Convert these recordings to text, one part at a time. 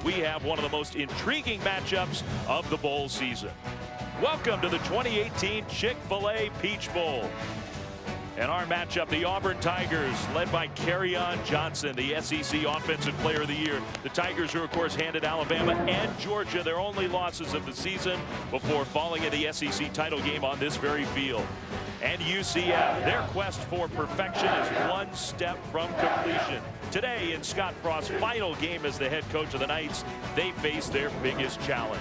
we have one of the most intriguing matchups of the bowl season. Welcome to the 2018 Chick-fil-A Peach Bowl. In our matchup, the Auburn Tigers, led by Kerryon Johnson, the SEC Offensive Player of the Year. The Tigers, who of course handed Alabama and Georgia their only losses of the season before falling in the SEC title game on this very field. And UCF, their quest for perfection is one step from completion. Today, in Scott Frost's final game as the head coach of the Knights, they face their biggest challenge.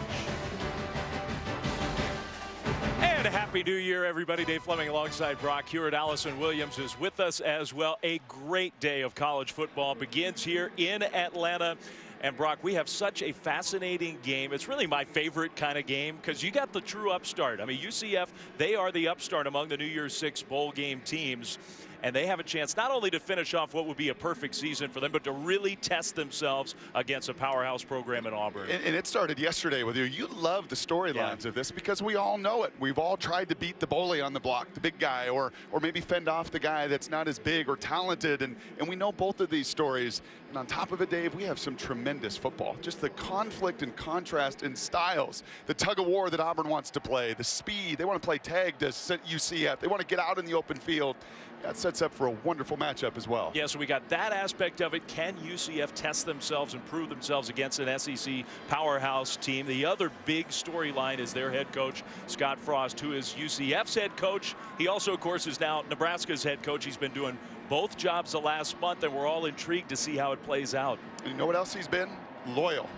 And Happy New Year, everybody. Dave Fleming alongside Brock Hewitt. Allison Williams is with us as well. A great day of college football begins here in Atlanta. And Brock, we have such a fascinating game. It's really my favorite kind of game because you got the true upstart. I mean, UCF, they are the upstart among the New Year's Six bowl game teams. And they have a chance not only to finish off what would be a perfect season for them, but to really test themselves against a powerhouse program in Auburn. And it started yesterday with you. You love the storylines of this because we all know it. We've all tried to beat the bully on the block, the big guy, or maybe fend off the guy that's not as big or talented. And we know both of these stories. And on top of it, Dave, we have some tremendous football. Just the conflict and contrast in styles, the tug of war that Auburn wants to play, the speed. They want to play tag to UCF. They want to get out in the open field. That sets up for a wonderful matchup as well. Yeah, so we got that aspect of it. Can UCF test themselves and prove themselves against an SEC powerhouse team? The other big storyline is their head coach, Scott Frost, who is UCF's head coach. He also, of course, is now Nebraska's head coach. He's been doing both jobs the last month, and we're all intrigued to see how it plays out. And you know what else he's been? Loyal,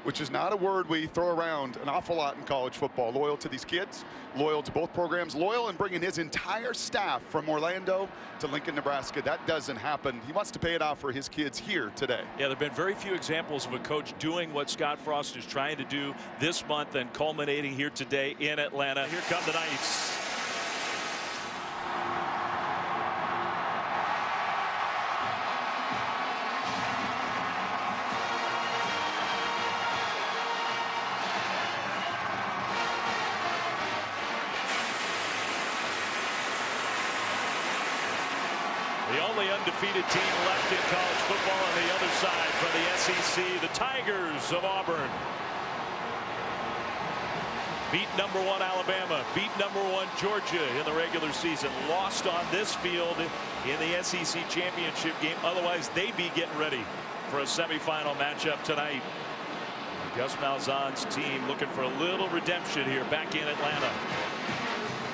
which is not a word we throw around an awful lot in college football. Loyal to these kids, loyal to both programs, loyal in bringing his entire staff from Orlando to Lincoln, Nebraska. That doesn't happen. He wants to pay it off for his kids here today. Yeah, there have been very few examples of a coach doing what Scott Frost is trying to do this month and culminating here today in Atlanta. Here come the Knights. The only undefeated team left in college football on the other side from the SEC, the Tigers of Auburn. Beat #1 Alabama, beat #1 Georgia in the regular season, lost on this field in the SEC championship game. Otherwise, they'd be getting ready for a semifinal matchup tonight. Gus Malzahn's team looking for a little redemption here back in Atlanta.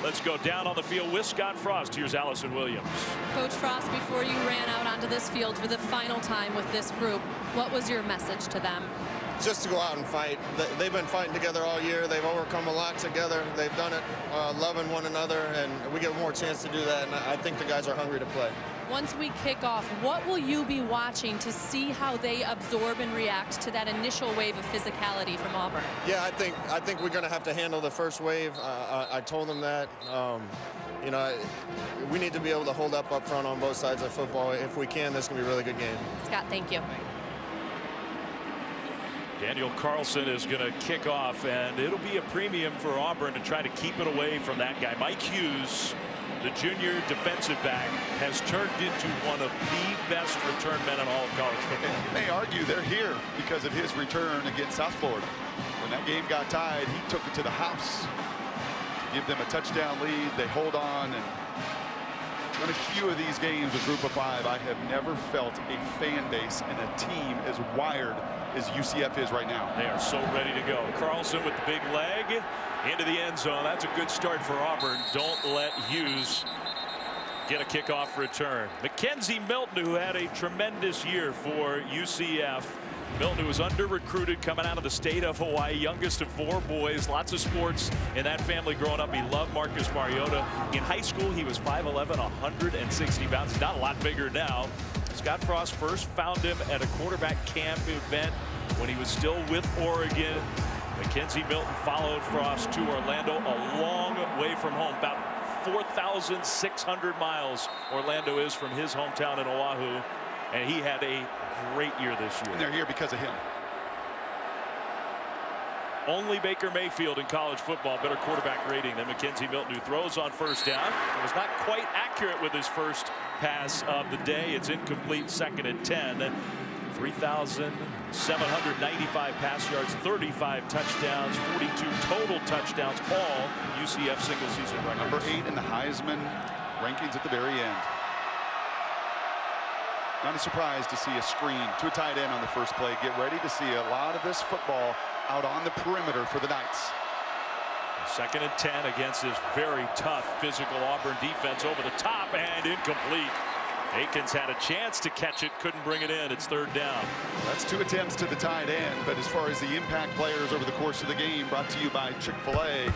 Let's go down on the field with Scott Frost. Here's Allison Williams. Coach Frost, before you ran out onto this field for the final time with this group, what was your message to them? Just to go out and fight. They've been fighting together all year. They've overcome a lot together. They've done it loving one another, and we get more chance to do that, and I think the guys are hungry to play. Once we kick off, what will you be watching to see how they absorb and react to that initial wave of physicality from Auburn? Yeah, I think we're going to have to handle the first wave. I told them that. You know, we need to be able to hold up front on both sides of football. If we can, this is going to be a really good game. Scott, thank you. Daniel Carlson is going to kick off, and it'll be a premium for Auburn to try to keep it away from that guy. Mike Hughes, the junior defensive back, has turned into one of the best return men in all of college football. And you may argue they're here because of his return against South Florida. When that game got tied, he took it to the house to give them a touchdown lead. They hold on, and in a few of these games with Group of Five, I have never felt a fan base and a team as wired as UCF is right now. They are so ready to go. Carlson with the big leg into the end zone. That's a good start for Auburn. Don't let Hughes get a kickoff return. Mackenzie Milton, who had a tremendous year for UCF. Milton, who was under-recruited coming out of the state of Hawaii, youngest of 4 boys, lots of sports in that family growing up. He loved Marcus Mariota. In high school, he was 5'11", 160 pounds. He's not a lot bigger now. Scott Frost first found him at a quarterback camp event when he was still with Oregon. Mackenzie Milton followed Frost to Orlando, a long way from home, about 4,600 miles Orlando is from his hometown in Oahu, and he had a great year this year. And they're here because of him. Only Baker Mayfield in college football better quarterback rating than Mackenzie Milton, who throws on first down. It was not quite accurate with his first pass of the day. It's incomplete, 2nd and 10 for 3,795 pass yards, 35 touchdowns, 42 total touchdowns, all UCF single season records. Number 8 in the Heisman rankings at the very end. Not a surprise to see a screen to a tight end on the first play. Get ready to see a lot of this football out on the perimeter for the Knights. 2nd and 10 against this very tough physical Auburn defense. Over the top and incomplete. Akins had a chance to catch it, couldn't bring it in. It's 3rd down. That's 2 attempts to the tight end, but as far as the impact players over the course of the game, brought to you by Chick-fil-A.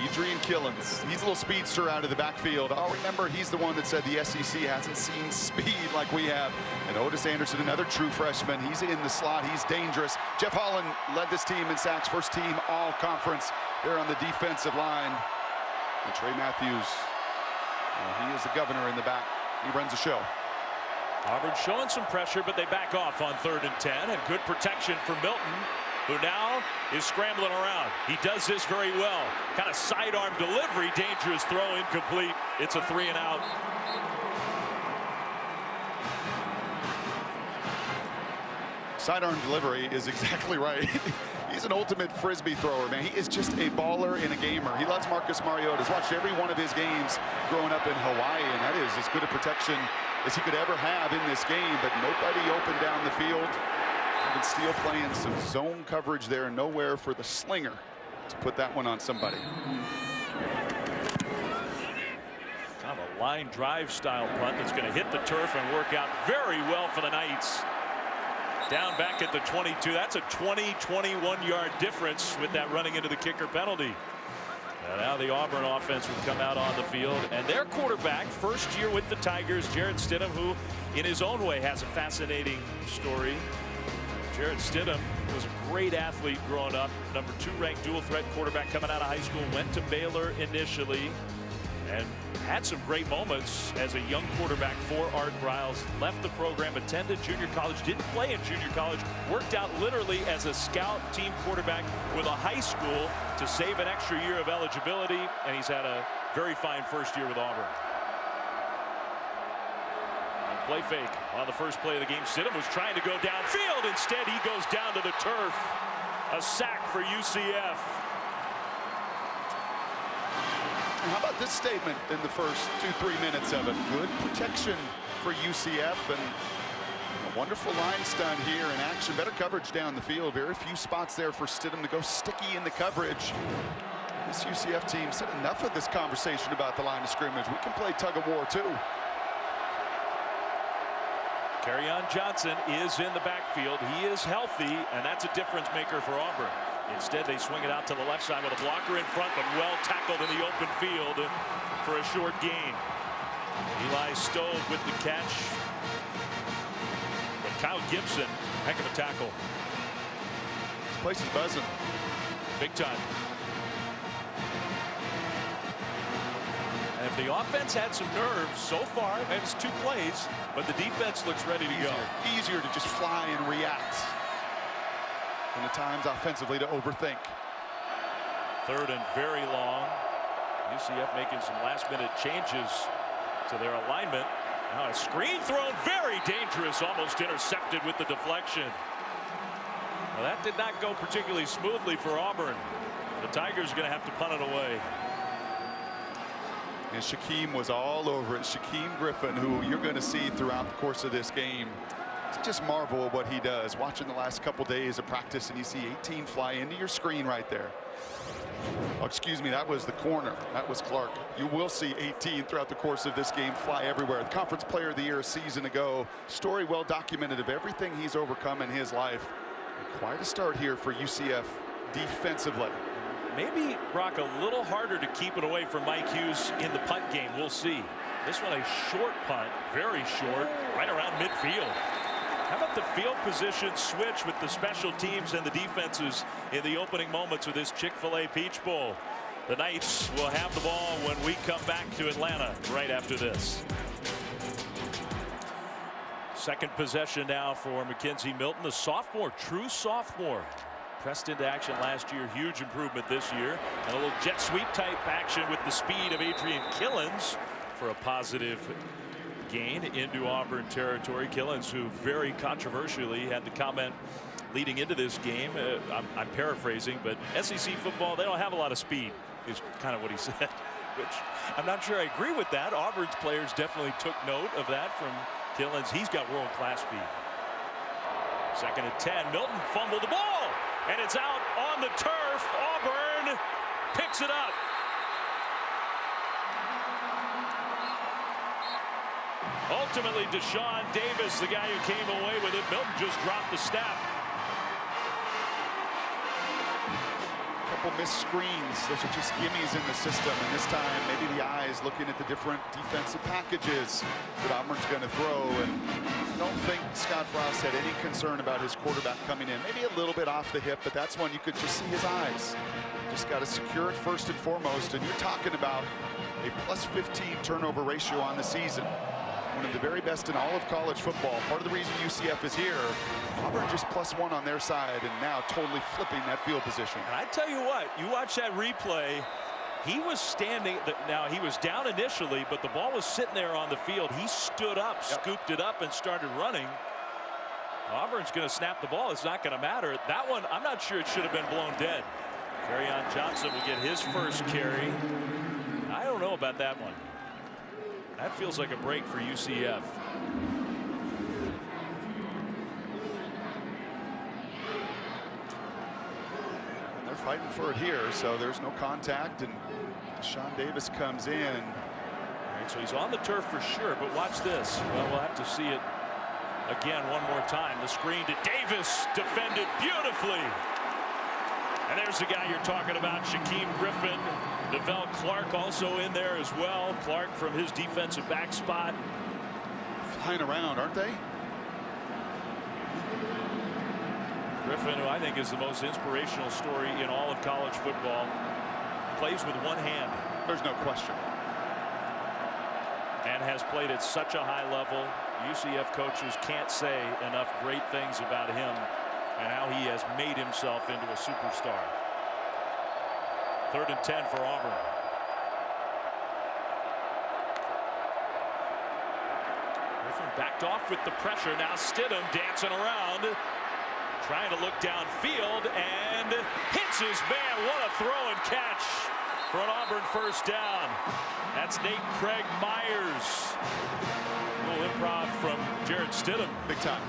Adrian Killens, he's a little speedster out of the backfield. I'll remember he's the one that said the SEC hasn't seen speed like we have. And Otis Anderson, another true freshman, he's in the slot, he's dangerous. Jeff Holland led this team in sacks, first team all conference there on the defensive line. And Trey Matthews, he is the governor in the back. He runs the show. Auburn showing some pressure, but they back off on 3rd and 10, and good protection for Milton, who now is scrambling around. He does this very well. Kind of sidearm delivery, dangerous throw, incomplete. It's a 3 and out. Sidearm delivery is exactly right. He's an ultimate frisbee thrower, man. He is just a baller and a gamer. He loves Marcus Mariota's. Watched every one of his games growing up in Hawaii, and that is as good a protection as he could ever have in this game, but nobody open down the field. Evan Steele playing some zone coverage there, nowhere for the slinger to put that one on somebody. Kind of a line drive style punt that's going to hit the turf and work out very well for the Knights. Down back at the 22. That's a 20-21 yard difference with that running into the kicker penalty. And now the Auburn offense will come out on the field, and their quarterback, first year with the Tigers, Jarrett Stidham, who in his own way has a fascinating story. Jarrett Stidham was a great athlete growing up, number 2 ranked dual threat quarterback coming out of high school, went to Baylor initially and had some great moments as a young quarterback for Art Briles. Left the program, attended junior college, didn't play in junior college, worked out literally as a scout team quarterback with a high school to save an extra year of eligibility, and he's had a very fine first year with Auburn. Play fake on the first play of the game. Stidham was trying to go downfield. Instead, he goes down to the turf. A sack for UCF. How about this statement in the first 2-3 minutes of it? Good protection for UCF, and a wonderful line stunt here in action. Better coverage down the field. Very few spots there for Stidham to go sticky in the coverage. This UCF team said enough of this conversation about the line of scrimmage. We can play tug of war too. Kerryon Johnson is in the backfield. He is healthy, and that's a difference maker for Auburn. Instead, they swing it out to the left side with a blocker in front, but well tackled in the open field for a short gain. Eli Stove with the catch. But Kyle Gibson, heck of a tackle. This place is buzzing. Big time. And if the offense had some nerves so far, it's 2 plays, but the defense looks ready to go. Easier to just fly and react than at times offensively to overthink. 3rd and very long. UCF making some last-minute changes to their alignment. Now a screen thrown, very dangerous, almost intercepted with the deflection. Well, that did not go particularly smoothly for Auburn. The Tigers are going to have to punt it away. And Shaquem was all over it. Shaquem Griffin, who you're going to see throughout the course of this game. Just marvel at what he does. Watching the last couple days of practice, and you see 18 fly into your screen right there. Oh, excuse me, that was the corner. That was Clark. You will see 18 throughout the course of this game fly everywhere. The Conference Player of the Year a season ago. Story well documented of everything he's overcome in his life. And quite a start here for UCF defensively. Maybe, Brock, a little harder to keep it away from Mike Hughes in the punt game. We'll see. This one a short punt, very short, right around midfield. How about the field position switch with the special teams and the defenses in the opening moments of this Chick-fil-A Peach Bowl? The Knights will have the ball when we come back to Atlanta right after this. Second possession now for Mackenzie Milton, the sophomore, true sophomore. Pressed into action last year, huge improvement this year. And a little jet sweep type action with the speed of Adrian Killens for a positive gain into Auburn territory. Killens, who very controversially had the comment leading into this game, I'm paraphrasing, but SEC football, they don't have a lot of speed, is kind of what he said, which I'm not sure I agree with that. Auburn's players definitely took note of that from Killens. He's got world-class speed. 2nd and 10. Milton fumbled the ball, and it's out on the turf. Auburn picks it up. Ultimately, Deshaun Davis, the guy who came away with it. Milton just dropped the snap. Couple missed screens. Those are just gimmies in the system. And this time, maybe the eyes looking at the different defensive packages that Auburn's going to throw. And I don't think Scott Frost had any concern about his quarterback coming in. Maybe a little bit off the hip, but that's when you could just see his eyes. Just got to secure it first and foremost. And you're talking about a +15 turnover ratio on the season. One of the very best in all of college football. Part of the reason UCF is here, Auburn just +1 on their side, and now totally flipping that field position. And I tell you what, you watch that replay, he was standing, now he was down initially, but the ball was sitting there on the field. He stood up, scooped it up, and started running. Auburn's going to snap the ball. It's not going to matter. That one, I'm not sure it should have been blown dead. Kerryon Johnson will get his first carry. I don't know about that one. That feels like a break for UCF. They're fighting for it here, so there's no contact, and Deshaun Davis comes in. All right, so he's on the turf for sure, but watch this. Well, we'll have to see it again one more time. The screen to Davis, defended beautifully. And there's the guy you're talking about, Shaquem Griffin. Devell Clark also in there as well. Clark from his defensive back spot. Flying around, aren't they? Griffin, who I think is the most inspirational story in all of college football, plays with one hand. There's no question. And has played at such a high level. UCF coaches can't say enough great things about him and how he has made himself into a superstar. 3rd and 10 for Auburn. Griffin backed off with the pressure. Now Stidham dancing around, trying to look downfield, and hits his man. What a throw and catch for an Auburn first down. That's Nate Craig Myers. A little improv from Jared Stidham. Big time.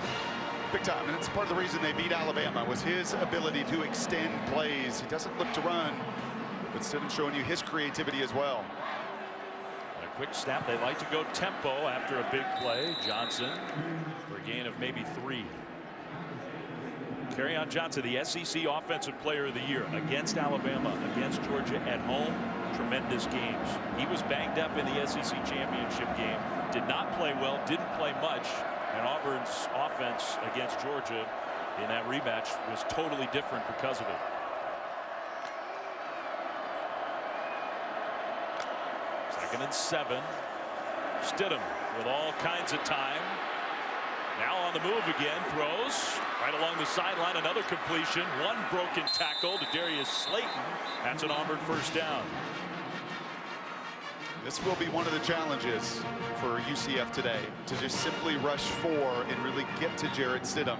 Big time, and it's part of the reason they beat Alabama was his ability to extend plays. He doesn't look to run, but Stidham showing you his creativity as well. A quick snap. They like to go tempo after a big play. Johnson for a gain of maybe 3. Kerryon Johnson, the SEC Offensive Player of the Year against Alabama, against Georgia at home. Tremendous games. He was banged up in the SEC championship game. Did not play well. Didn't play much. And Auburn's offense against Georgia in that rematch was totally different because of it. Second and 7. Stidham with all kinds of time. Now on the move again. Throws right along the sideline. Another completion. One broken tackle to Darius Slayton. That's an Auburn first down. This will be one of the challenges for UCF today, to just simply rush 4 and really get to Jared Stidham.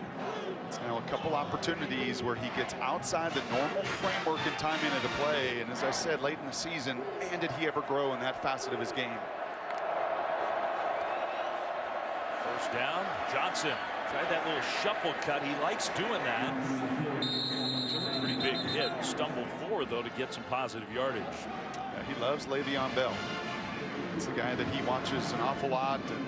It's now a couple opportunities where he gets outside the normal framework and timing of the play. And as I said, late in the season, man, did he ever grow in that facet of his game. First down. Johnson tried that little shuffle cut. He likes doing that. Took a pretty big hit. Stumbled forward, though, to get some positive yardage. Yeah, he loves Le'Veon Bell. It's the guy that he watches an awful lot. And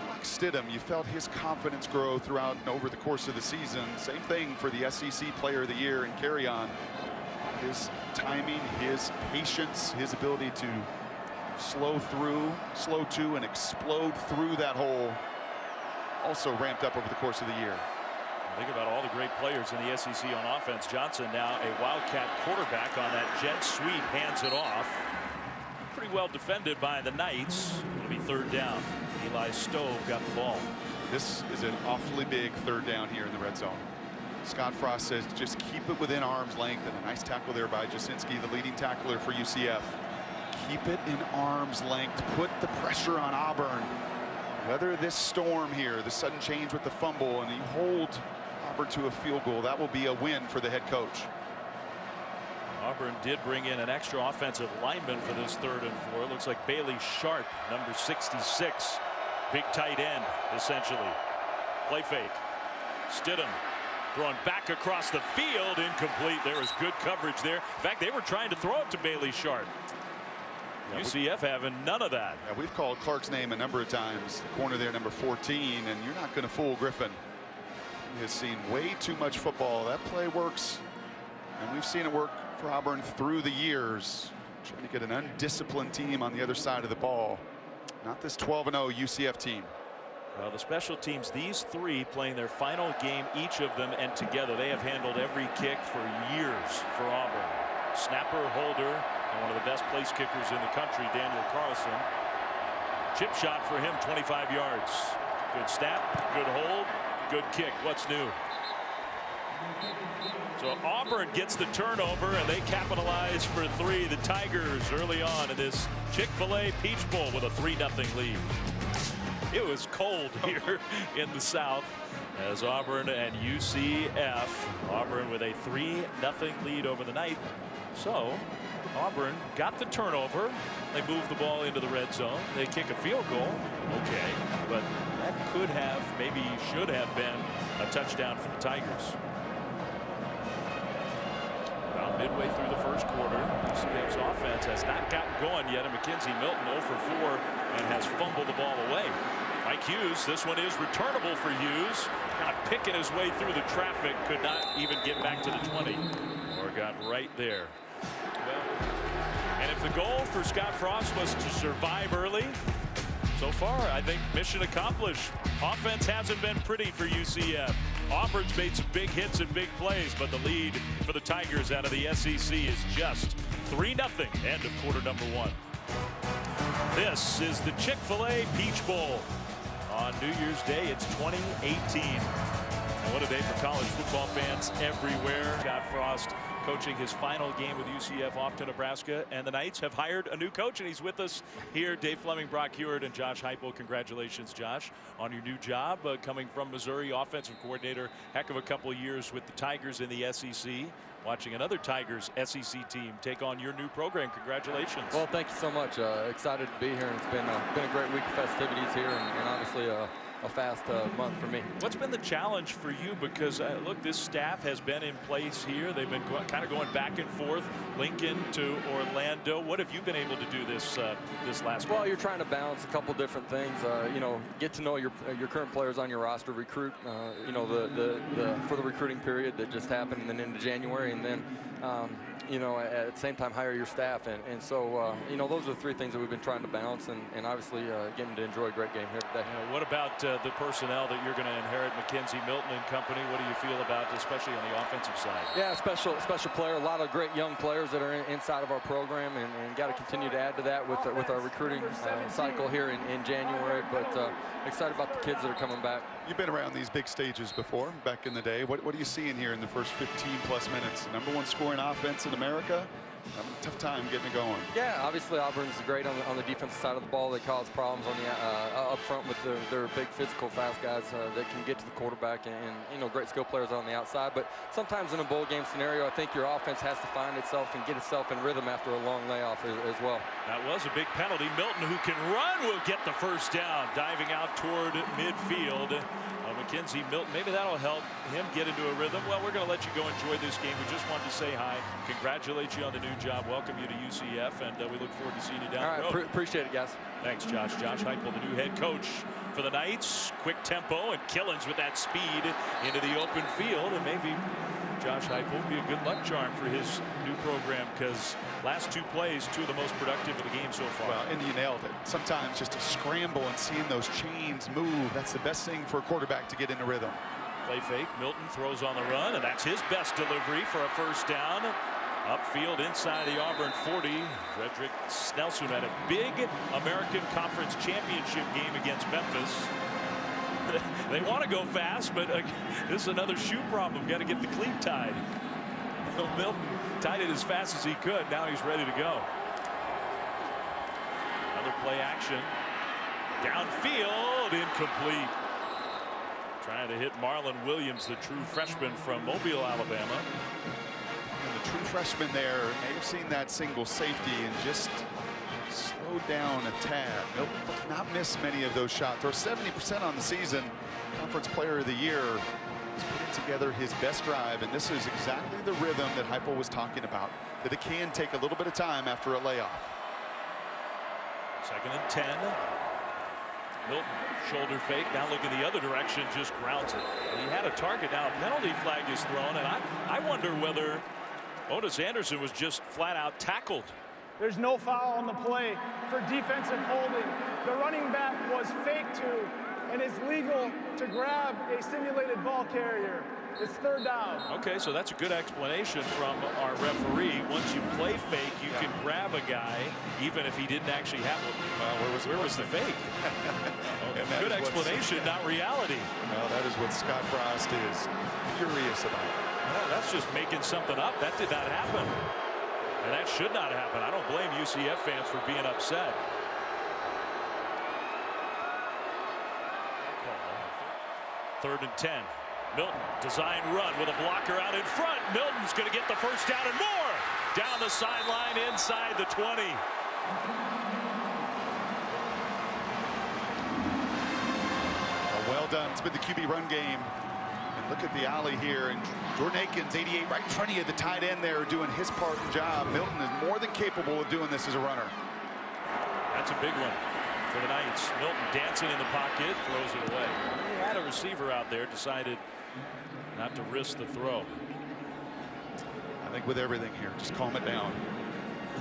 like Stidham, you felt his confidence grow throughout and over the course of the season. Same thing for the SEC Player of the Year in Kerryon. His timing, his patience, his ability to slow to, and explode through that hole also ramped up over the course of the year. Think about all the great players in the SEC on offense. Johnson now a Wildcat quarterback on that jet sweep, hands it off. Pretty well defended by the Knights. It'll be 3rd down. Eli Stove got the ball. This is an awfully big 3rd down here in the red zone. Scott Frost says just keep it within arm's length, and a nice tackle there by Jasinski, the leading tackler for UCF. keep it in arm's length, put the pressure on Auburn. Weather this storm here, the sudden change with the fumble, and you hold Auburn to a field goal. That will be a win for the head coach. Auburn did bring in an extra offensive lineman for this 3rd and 4. It looks like Bailey Sharp, number 66, big tight end, essentially. Play fake. Stidham throwing back across the field, incomplete. There was good coverage there. In fact, they were trying to throw it to Bailey Sharp. Yeah, UCF having none of that. Yeah, we've called Clark's name a number of times. The corner there, number 14, and you're not going to fool Griffin. He has seen way too much football. That play works, and we've seen it work for Auburn through the years. Trying to get an undisciplined team on the other side of the ball. Not this 12-0 UCF team. Well, the special teams, these 3 playing their final game, each of them, and together they have handled every kick for years for Auburn. Snapper, holder, and one of the best place kickers in the country, Daniel Carlson. Chip shot for him, 25 yards. Good snap, good hold, good kick. What's new? So Auburn gets the turnover, and they capitalize for 3. The Tigers early on in this Chick-fil-A Peach Bowl with a 3-0 lead. It was cold here in the South as Auburn and UCF. Auburn with a 3-0 lead over the night. So Auburn got the turnover. They move the ball into the red zone. They kick a field goal. Okay, but that could have, maybe should have been a touchdown for the Tigers. About midway through the first quarter, UCF's offense has not gotten going yet, and Mackenzie Milton 0 for 4 and has fumbled the ball away. Mike Hughes, this one is returnable for Hughes. Kind of picking his way through the traffic, could not even get back to the 20, or got right there. Well, and if the goal for Scott Frost was to survive early, so far I think mission accomplished. Offense hasn't been pretty for UCF. Auburn's made some big hits and big plays, but the lead for the Tigers out of the SEC is just 3-0. End of quarter number 1. This is the Chick-fil-A Peach Bowl. On New Year's Day, it's 2018. And what a day for college football fans everywhere. Scott Frost coaching his final game with UCF off to Nebraska, and the Knights have hired a new coach, and he's with us here. Dave Fleming, Brock Hewitt, and Josh Heupel. Congratulations, Josh, on your new job, coming from Missouri, offensive coordinator. Heck of a couple of years with the Tigers in the SEC. Watching another Tigers SEC team take on your new program. Congratulations. Well, thank you so much. Excited to be here. And it's been a great week of festivities here, and obviously a fast month for me. What's been the challenge for you? Because look, this staff has been in place here. They've been kind of going back and forth, Lincoln to Orlando. What have you been able to do this last Well, month? you're trying to balance a couple different things. You know, get to know your current players on your roster, recruit. You know, for the recruiting period that just happened, and then into January, and then you know, at the same time hire your staff, and so you know, those are the 3 things that we've been trying to balance, and obviously getting to enjoy a great game here today. What about the personnel that you're going to inherit, Mackenzie Milton and company? What do you feel about, especially on the offensive side? Yeah, special player. A lot of great young players that are inside of our program, and got to continue to add to that with our recruiting cycle here in January. But excited about the kids that are coming back. You've been around these big stages before, back in the day. What are you seeing here in the first 15+ minutes? #1 scoring offense in America. Having a tough time getting it going. Yeah, obviously Auburn's great on the defensive side of the ball. They cause problems on the up front with their big physical fast guys that can get to the quarterback, and you know, great skill players on the outside. But sometimes in a bowl game scenario, I think your offense has to find itself and get itself in rhythm after a long layoff as well. That was a big penalty. Milton, who can run, will get the first down, diving out toward midfield. Mackenzie Milton, maybe that'll help him get into a rhythm. Well, we're going to let you go enjoy this game. We just wanted to say hi, congratulate you on the new job, welcome you to UCF, and we look forward to seeing you down the road. Appreciate it, guys. Thanks, Josh. Josh Heupel, the new head coach for the Knights. Quick tempo, and Killins with that speed into the open field, and maybe Josh Heupel will be a good luck charm for his new program, because last 2 plays, 2 of the most productive of the game so far. Well, and you nailed it. Sometimes just a scramble and seeing those chains move, that's the best thing for a quarterback to get into rhythm. Play fake. Milton throws on the run, and that's his best delivery for a first down. Upfield inside the Auburn 40. Frederick Snelson had a big American Conference Championship game against Memphis. They want to go fast, but this is another shoe problem. Got to get the cleat tied. Milton tied it as fast as he could. Now he's ready to go. Another play action. Downfield, incomplete. Trying to hit Marlon Williams, the true freshman from Mobile, Alabama. And the true freshman there may have seen that single safety and just slowed down a tad. Nope, did not miss many of those shots. Throws 70% on the season. Conference Player of the Year. He's putting together his best drive, and this is exactly the rhythm that Heupel was talking about, that it can take a little bit of time after a layoff. 2nd and 10. Milton, shoulder fake, now looking the other direction, just grounds it. He had a target. Now a penalty flag is thrown, and I wonder whether Otis Anderson was just flat out tackled. There's no foul on the play for defensive holding. The running back was faked to, and it's legal to grab a simulated ball carrier. It's 3rd down. Okay, so that's a good explanation from our referee. Once you play fake, you can grab a guy even if he didn't actually have it. Where was the fake? Good explanation, not reality. Well, that is what Scott Frost is furious about. Well, that's just making something up. That did not happen. And that should not happen. I don't blame UCF fans for being upset. Third and 10. Milton, design run with a blocker out in front. Milton's going to get the first down and more. Down the sideline inside the 20. Well done. It's been the QB run game. And look at the alley here. And Jordan Akins, 88, right in front of you, the tight end there, doing his part of the job. Milton is more than capable of doing this as a runner. That's a big one for the Knights. Milton dancing in the pocket, throws it away. He had a receiver out there, decided not to risk the throw. I think with everything here, just calm it down.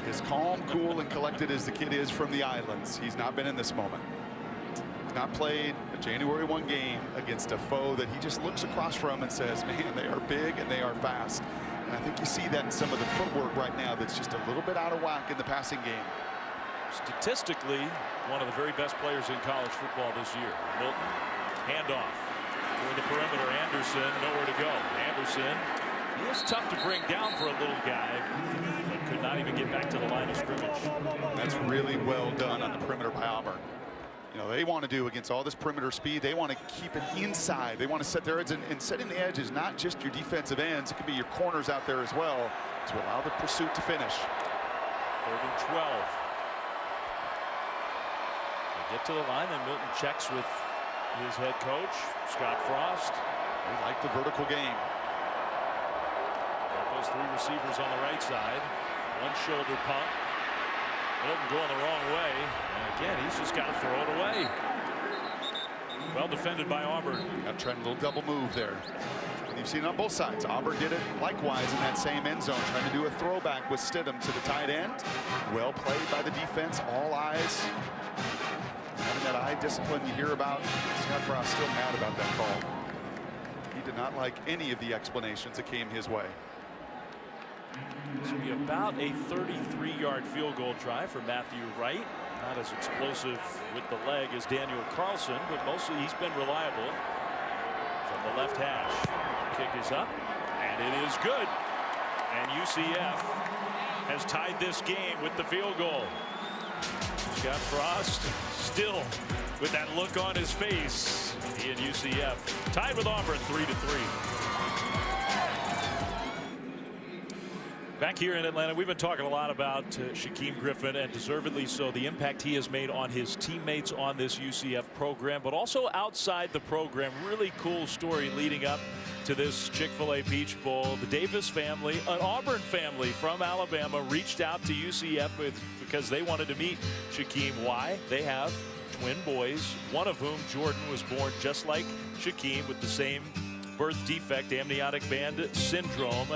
As calm, cool, and collected as the kid is from the islands, he's not been in this moment. He's not played a January 1 game against a foe that he just looks across from and says, man, they are big and they are fast. And I think you see that in some of the footwork right now that's just a little bit out of whack in the passing game. Statistically, one of the very best players in college football this year. Milton, handoff. Toward the perimeter, Anderson, nowhere to go. Anderson, he is tough to bring down for a little guy, but could not even get back to the line of scrimmage. That's really well done on the perimeter by Auburn. You know, they want to do against all this perimeter speed, they want to keep it inside. They want to set their edge, and setting the edge is not just your defensive ends. It could be your corners out there as well to allow the pursuit to finish. 3rd and 12. They get to the line, and Milton checks with his head coach, Scott Frost. They like the vertical game. Got those 3 receivers on the right side. One shoulder pump. Milton going the wrong way. And again, he's just got to throw it away. Well defended by Auburn. Got trying a little double move there. And you've seen it on both sides. Auburn did it likewise in that same end zone, trying to do a throwback with Stidham to the tight end. Well played by the defense. All eyes. Having that eye discipline you hear about. Scott Frost still mad about that call. He did not like any of the explanations that came his way. This will be about a 33-yard field goal try for Matthew Wright. Not as explosive with the leg as Daniel Carlson, but mostly he's been reliable from the left hash. Kick is up, and it is good. And UCF has tied this game with the field goal. Scott Frost still with that look on his face. He and UCF tied with Auburn 3-3. Back here in Atlanta, we've been talking a lot about Shaquem Griffin, and deservedly so, the impact he has made on his teammates on this UCF program, but also outside the program. Really cool story leading up to this Chick-fil-A Peach Bowl. The Davis family, an Auburn family from Alabama, reached out to UCF because they wanted to meet Shaquem. Why? They have twin boys, one of whom, Jordan, was born just like Shaquem with the same birth defect, amniotic band syndrome,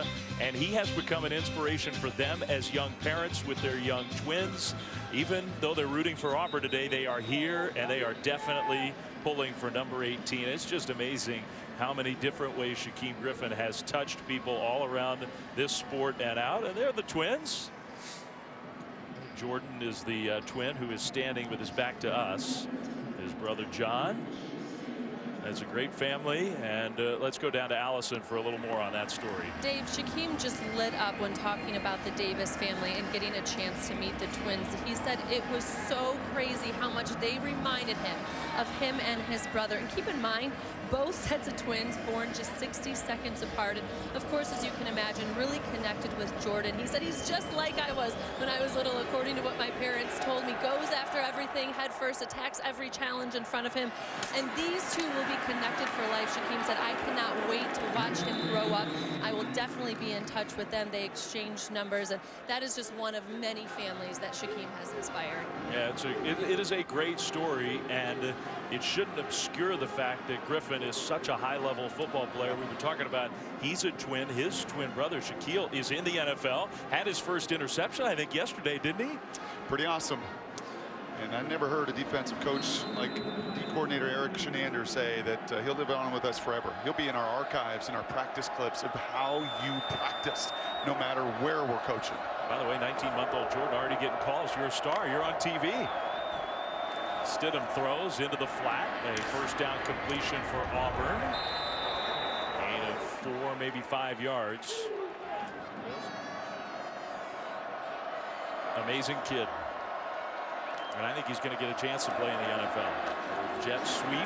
and he has become an inspiration for them as young parents with their young twins. Even though they're rooting for Auburn today, they are here and they are definitely pulling for number 18. It's just amazing how many different ways Shaquem Griffin has touched people all around this sport and out, and they're the twins. Jordan is the twin who is standing with his back to us. His brother John. It's a great family, and let's go down to Allison for a little more on that story. Dave, Shaquem just lit up when talking about the Davis family and getting a chance to meet the twins. He said it was so crazy how much they reminded him of him and his brother. And keep in mind, both sets of twins born just 60 seconds apart. And of course, as you can imagine, really connected with Jordan. He said he's just like I was when I was little, according to what my parents told me. Goes after everything head first, attacks every challenge in front of him. And these two will be connected for life. Shaquem said, I cannot wait to watch him grow up. I will definitely be in touch with them. They exchanged numbers, and that is just one of many families that Shaquem has inspired. Yeah, it is a great story, and it shouldn't obscure the fact that Griffin is such a high-level football player. We were talking about he's a twin. His twin brother, Shaquille, is in the NFL. Had his first interception, I think, yesterday, didn't he? Pretty awesome. And I never heard a defensive coach like D coordinator Eric Shenander say that he'll live on with us forever. He'll be in our archives and our practice clips of how you practiced, no matter where we're coaching. By the way, 19-month-old Jordan already getting calls. You're a star. You're on TV. Stidham throws into the flat. A first down completion for Auburn. Gain of 4, maybe 5 yards. Amazing kid. And I think he's going to get a chance to play in the NFL. Jet sweep,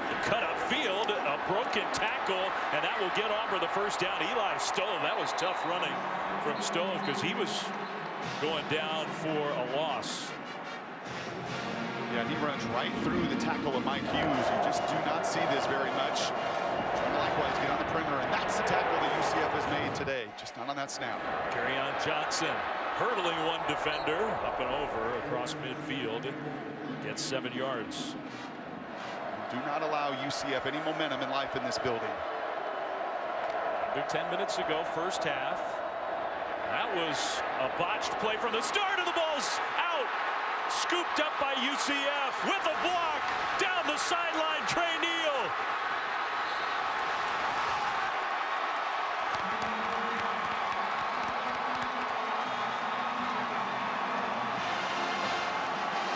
the cut up field, a broken tackle, and that will get Auburn the first down. Eli Stove, that was tough running from Stove because he was going down for a loss. Yeah, he runs right through the tackle of Mike Hughes. You just do not see this very much. Trying to likewise get on the perimeter, and that's the tackle that UCF has made today, just not on that snap. Kerryon Johnson hurdling one defender up and over across midfield. Gets 7 yards. Do not allow UCF any momentum in life in this building. Under 10 minutes to go, first half. That was a botched play from the start, of the ball's out. Scooped up by UCF with a block down the sideline. Trey Neal.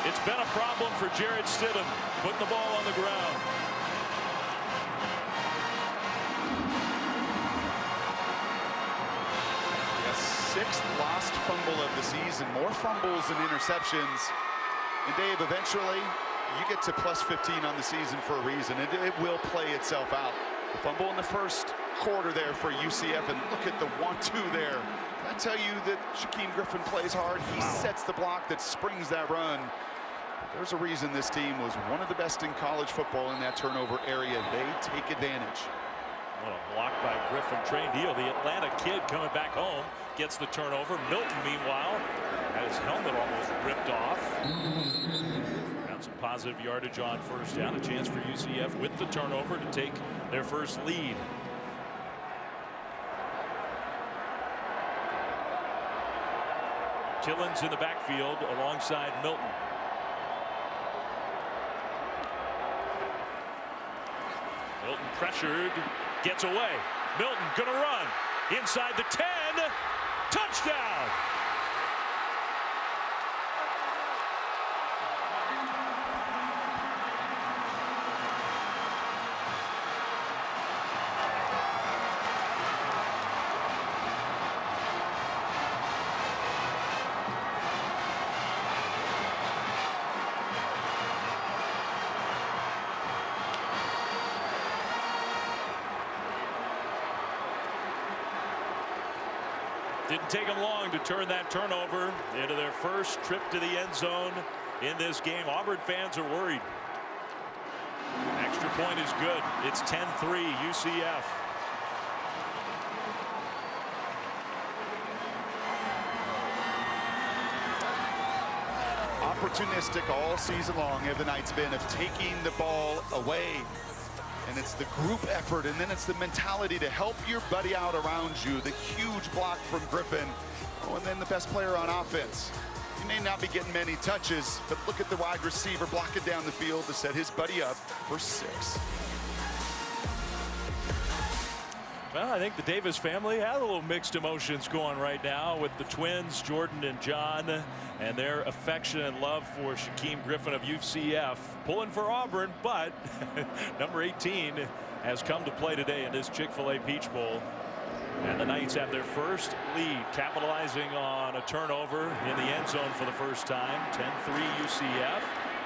It's been a problem for Jarrett Stidham putting the ball on the ground. A 6th lost fumble of the season. More fumbles and interceptions. And Dave, eventually you get to plus 15 on the season for a reason. It will play itself out. The fumble in the first quarter there for UCF, and look at the 1-2 there. I tell you that Shaquem Griffin plays hard. He sets the block that springs that run. There's a reason this team was one of the best in college football in that turnover area. They take advantage. What a block by Griffin. Trey Neal, the Atlanta kid coming back home, gets the turnover. Milton, meanwhile, had his helmet almost ripped off. Got some positive yardage on first down. A chance for UCF with the turnover to take their first lead. Killens in the backfield alongside Milton. Milton pressured, gets away. Milton gonna run inside the 10. Touchdown. Didn't take them long to turn that turnover into their first trip to the end zone in this game. Auburn fans are worried. Extra point is good. It's 10-3 UCF. Opportunistic all season long have the Knights been of taking the ball away. And it's the group effort, and then it's the mentality to help your buddy out around you. The huge block from Griffin. Oh, and then the best player on offense. He may not be getting many touches, but look at the wide receiver blocking down the field to set his buddy up for 6. Well, I think the Davis family has a little mixed emotions going right now with the twins, Jordan and John, and their affection and love for Shaquem Griffin of UCF, pulling for Auburn, but number 18 has come to play today in this Chick-fil-A Peach Bowl. And the Knights have their first lead, capitalizing on a turnover in the end zone for the first time. 10-3 UCF.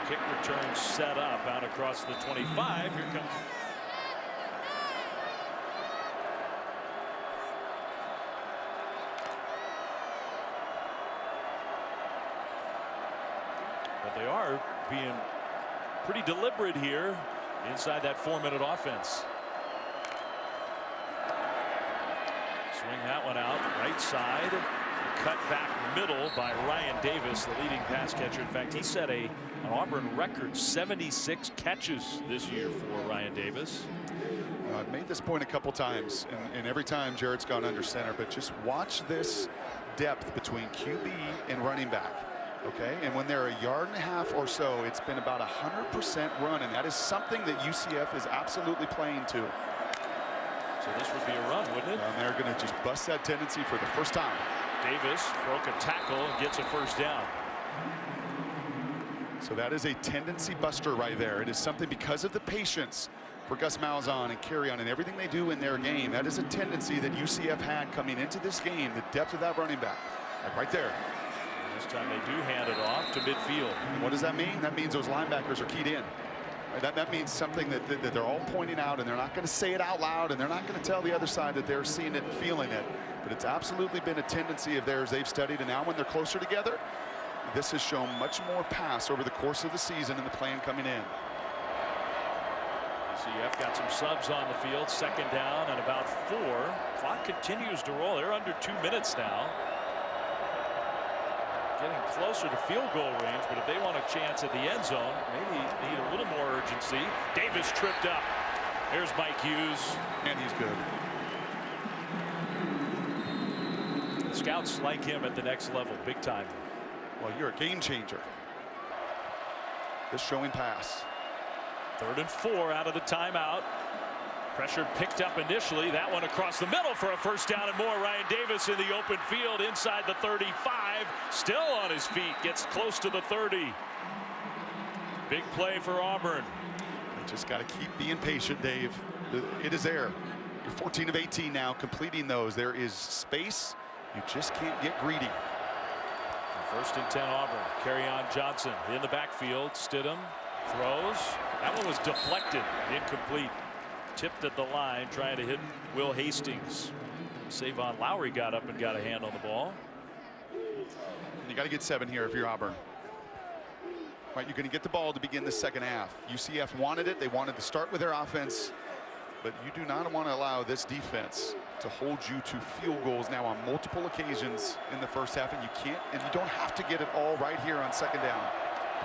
Kick return set up out across the 25. Here comes. But they are being pretty deliberate here inside that 4-minute offense. Swing that one out right side. Cut back middle by Ryan Davis, the leading pass catcher. In fact, he set an Auburn record 76 catches this year for Ryan Davis. I've made this point a couple times, and every time Jarrett's gone under center, but just watch this depth between QB and running back. Okay, and when they're 1.5 yards or so, it's been about 100% run, and that is something that UCF is absolutely playing to. So this would be a run, wouldn't it? And they're going to just bust that tendency for the first time. Davis broke a tackle and gets a first down. So that is a tendency buster right there. It is something because of the patience for Gus Malzahn and Kerryon and everything they do in their game. That is a tendency that UCF had coming into this game, the depth of that running back. Like right there. This time they do hand it off to midfield. And what does that mean? That means those linebackers are keyed in. That means something that they're all pointing out, and they're not going to say it out loud, and they're not going to tell the other side that they're seeing it and feeling it. But it's absolutely been a tendency of theirs they've studied, and now when they're closer together, this has shown much more pass over the course of the season and the plan coming in. UCF got some subs on the field. Second down and about 4. Clock continues to roll. They're under 2 minutes now. Getting closer to field goal range, but if they want a chance at the end zone, maybe need a little more urgency. Davis tripped up. There's Mike Hughes. And he's good. Scouts like him at the next level, big time. Well, you're a game changer. This showing pass. 3rd and 4 out of the timeout. Pressure picked up initially. That one across the middle for a first down and more. Ryan Davis in the open field inside the 35. Still on his feet. Gets close to the 30. Big play for Auburn. You just got to keep being patient, Dave. It is there. You're 14 of 18 now, completing those. There is space. You just can't get greedy. 1st and 10 Auburn. Kerryon Johnson in the backfield. Stidham throws. That one was deflected. Incomplete. Tipped at the line, trying to hit Will Hastings. Savon Lowry got up and got a hand on the ball. You got to get 7 here if you're Auburn. Right, you're going to get the ball to begin the second half. UCF wanted it. They wanted to start with their offense. But you do not want to allow this defense to hold you to field goals now on multiple occasions in the first half. And you can't, and you don't have to get it all right here on second down.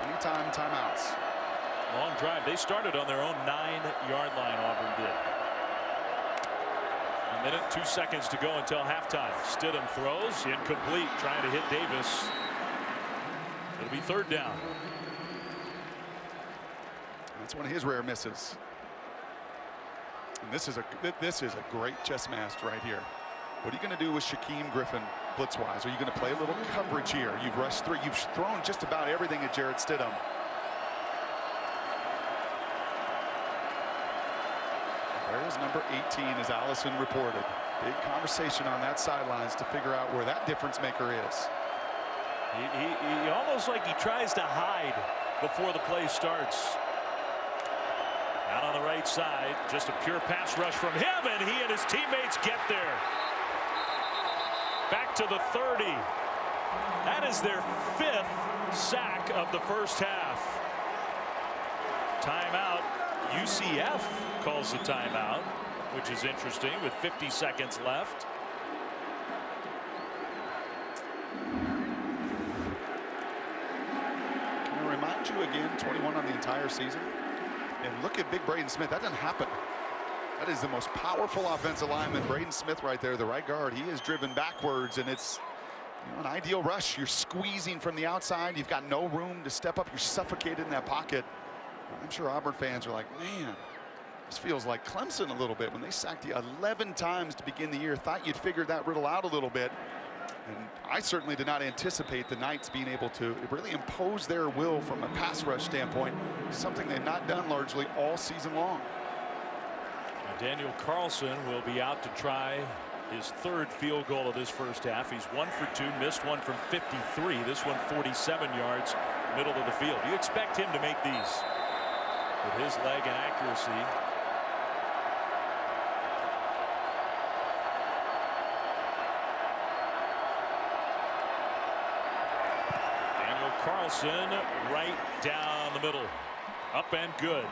Anytime, timeouts. Long drive. They started on their own 9-yard line, Auburn did. 1 minute, 2 seconds to go until halftime. Stidham throws, incomplete, trying to hit Davis. It'll be 3rd down. That's one of his rare misses. And this is a great chess match right here. What are you going to do with Shaquem Griffin blitz-wise? Are you going to play a little coverage here? You've rushed through. You've thrown just about everything at Jarrett Stidham. There's number 18, as Allison reported. Big conversation on that sidelines to figure out where that difference maker is. He almost like he tries to hide before the play starts. Out on the right side, just a pure pass rush from him, and he and his teammates get there. Back to the 30. That is their 5th sack of the first half. Timeout. UCF calls the timeout, which is interesting with 50 seconds left. Can I remind you again, 21 on the entire season? And look at big Braden Smith. That doesn't happen. That is the most powerful offensive lineman, Braden Smith right there, the right guard. He is driven backwards, and it's an ideal rush. You're squeezing from the outside. You've got no room to step up. You're suffocated in that pocket. I'm sure Auburn fans are like, man, This feels like Clemson a little bit when they sacked you 11 times to begin the year. Thought you'd figured that riddle out a little bit. And I certainly did not anticipate the Knights being able to really impose their will from a pass rush standpoint, something they've not done largely all season long. Now Daniel Carlson will be out to try his third field goal of this first half. He's 1 for 2, missed one from 53. This one 47 yards, middle of the field. You expect him to make these with his leg and accuracy. Carlson right down the middle, up and good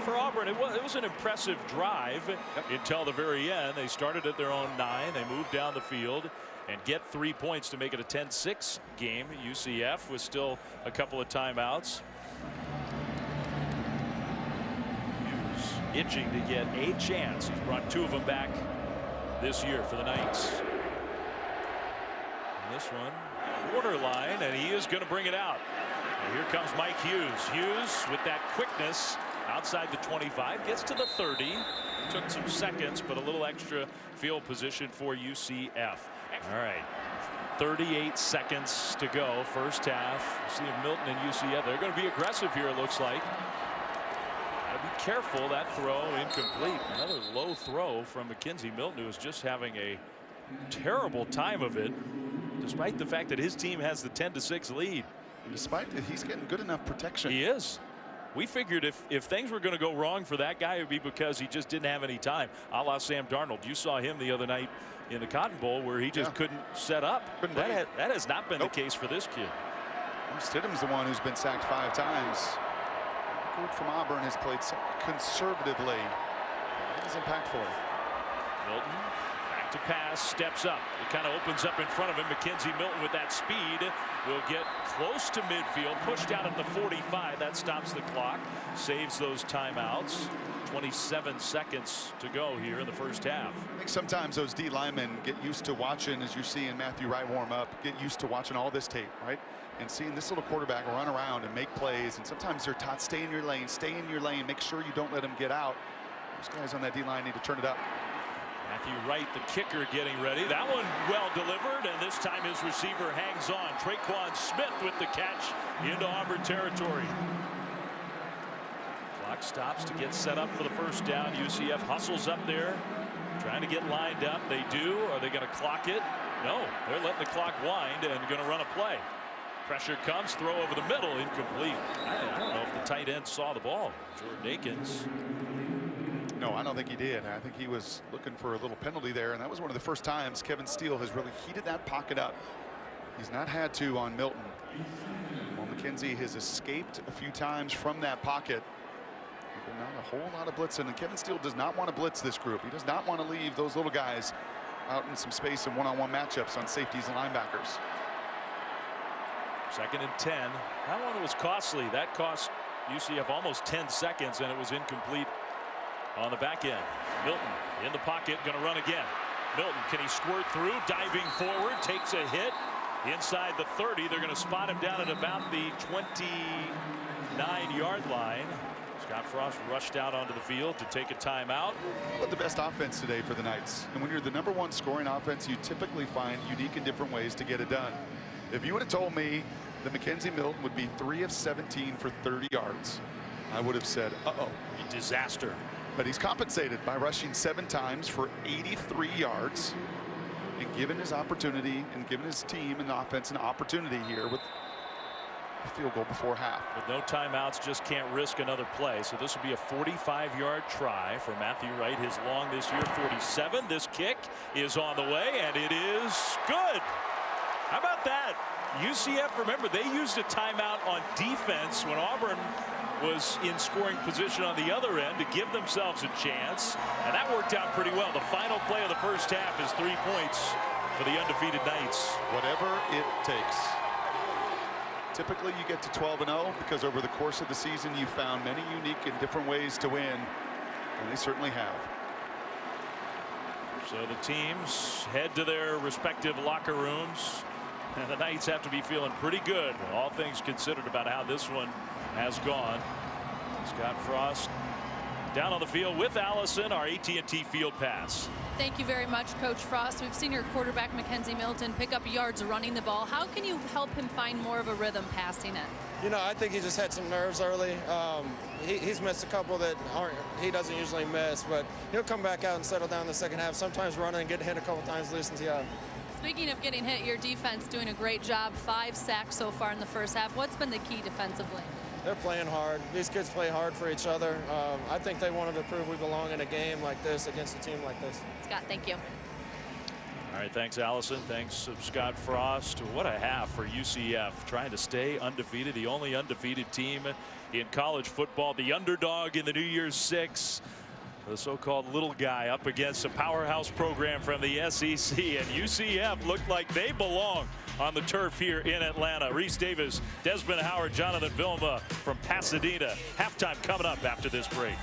for Auburn. It was an impressive drive until the very end. They started at their own 9. They moved down the field and get 3 points to make it a 10-6 game. UCF was still a couple of timeouts. Hughes itching to get a chance. He's brought 2 of them back this year for the Knights. And this one borderline, and he is going to bring it out. And here comes Mike Hughes. Hughes with that quickness outside the 25, gets to the 30. Took some seconds, but a little extra field position for UCF. All right, 38 seconds to go, first half. You see Milton and UCF, they're going to be aggressive here, it looks like. Gotta be careful, that throw incomplete. Another low throw from Mackenzie Milton, who is just having a terrible time of it, despite the fact that his team has the 10-6 lead. And despite that, he's getting good enough protection. He is. We figured if things were going to go wrong for that guy, it would be because he just didn't have any time, a la Sam Darnold. You saw him the other night in the Cotton Bowl where he just couldn't set up. That has not been the case for this kid. Stidham's the one who's been sacked 5 times. Group from Auburn has played so conservatively. It is impactful. Milton back to pass, steps up. It kind of opens up in front of him. Mackenzie Milton with that speed will get close to midfield, pushed out at the 45. That stops the clock, saves those timeouts. 27 seconds to go here in the first half. I think sometimes those D linemen get used to watching, as you see in Matthew Wright warm up, get used to watching all this tape, right? And seeing this little quarterback run around and make plays. And sometimes they're taught, stay in your lane, make sure you don't let him get out. Those guys on that D line need to turn it up. Matthew Wright, the kicker, getting ready. That one well delivered, and this time his receiver hangs on. Traquan Smith with the catch into Auburn territory. Clock stops to get set up for the first down. UCF hustles up there, trying to get lined up. They do. Are they going to clock it? No, they're letting the clock wind and going to run a play. Pressure comes, throw over the middle, incomplete. I don't know if the tight end saw the ball. Jordan Akins. No, I don't think he did. I think he was looking for a little penalty there, and that was one of the first times Kevin Steele has really heated that pocket up. He's not had to on Milton. Well, Mackenzie has escaped a few times from that pocket. Not a whole lot of blitzing, and Kevin Steele does not want to blitz this group. He does not want to leave those little guys out in some space in one-on-one matchups on safeties and linebackers. 2nd and 10. That one was costly. That cost UCF almost 10 seconds, and it was incomplete on the back end. Milton in the pocket, going to run again. Milton, can he squirt through? Diving forward, takes a hit inside the 30. They're going to spot him down at about the 29-yard line. Scott Frost rushed out onto the field to take a timeout. But the best offense today for the Knights. And when you're the #1 scoring offense, you typically find unique and different ways to get it done. If you would have told me that Mackenzie Milton would be 3 of 17 for 30 yards, I would have said, uh-oh. A disaster. But he's compensated by rushing 7 times for 83 yards and given his opportunity and given his team and the offense an opportunity here with a field goal before half. With no timeouts, just can't risk another play. So this will be a 45-yard try for Matthew Wright, his long this year, 47. This kick is on the way, and it is good. How about that? UCF, remember, they used a timeout on defense when Auburn was in scoring position on the other end to give themselves a chance, and that worked out pretty well. The final play of the first half is 3 points for the undefeated Knights. Whatever it takes. Typically you get to 12-0 because over the course of the season you found many unique and different ways to win, and they certainly have. So the teams head to their respective locker rooms, and the Knights have to be feeling pretty good, all things considered, about how this one has gone. Scott Frost Down on the field with Allison, our AT&T Field Pass. Thank you very much, Coach Frost. We've seen your quarterback, Mackenzie Milton, pick up yards running the ball. How can you help him find more of a rhythm passing it? You know, I think he just had some nerves early. He's missed a couple that he doesn't usually miss, but he'll come back out and settle down in the second half. Sometimes running and getting hit a couple times loosens you out. Speaking of getting hit, your defense doing a great job. 5 sacks so far in the first half. What's been the key defensively? They're playing hard. These kids play hard for each other. I think they wanted to prove we belong in a game like this against a team like this. Scott, thank you. All right, thanks, Allison. Thanks, Scott Frost. What a half for UCF, trying to stay undefeated, the only undefeated team in college football, the underdog in the New Year's Six. The so-called little guy up against a powerhouse program from the SEC, and UCF looked like they belong on the turf here in Atlanta. Reese Davis, Desmond Howard, Jonathan Vilma from Pasadena. Halftime coming up after this break.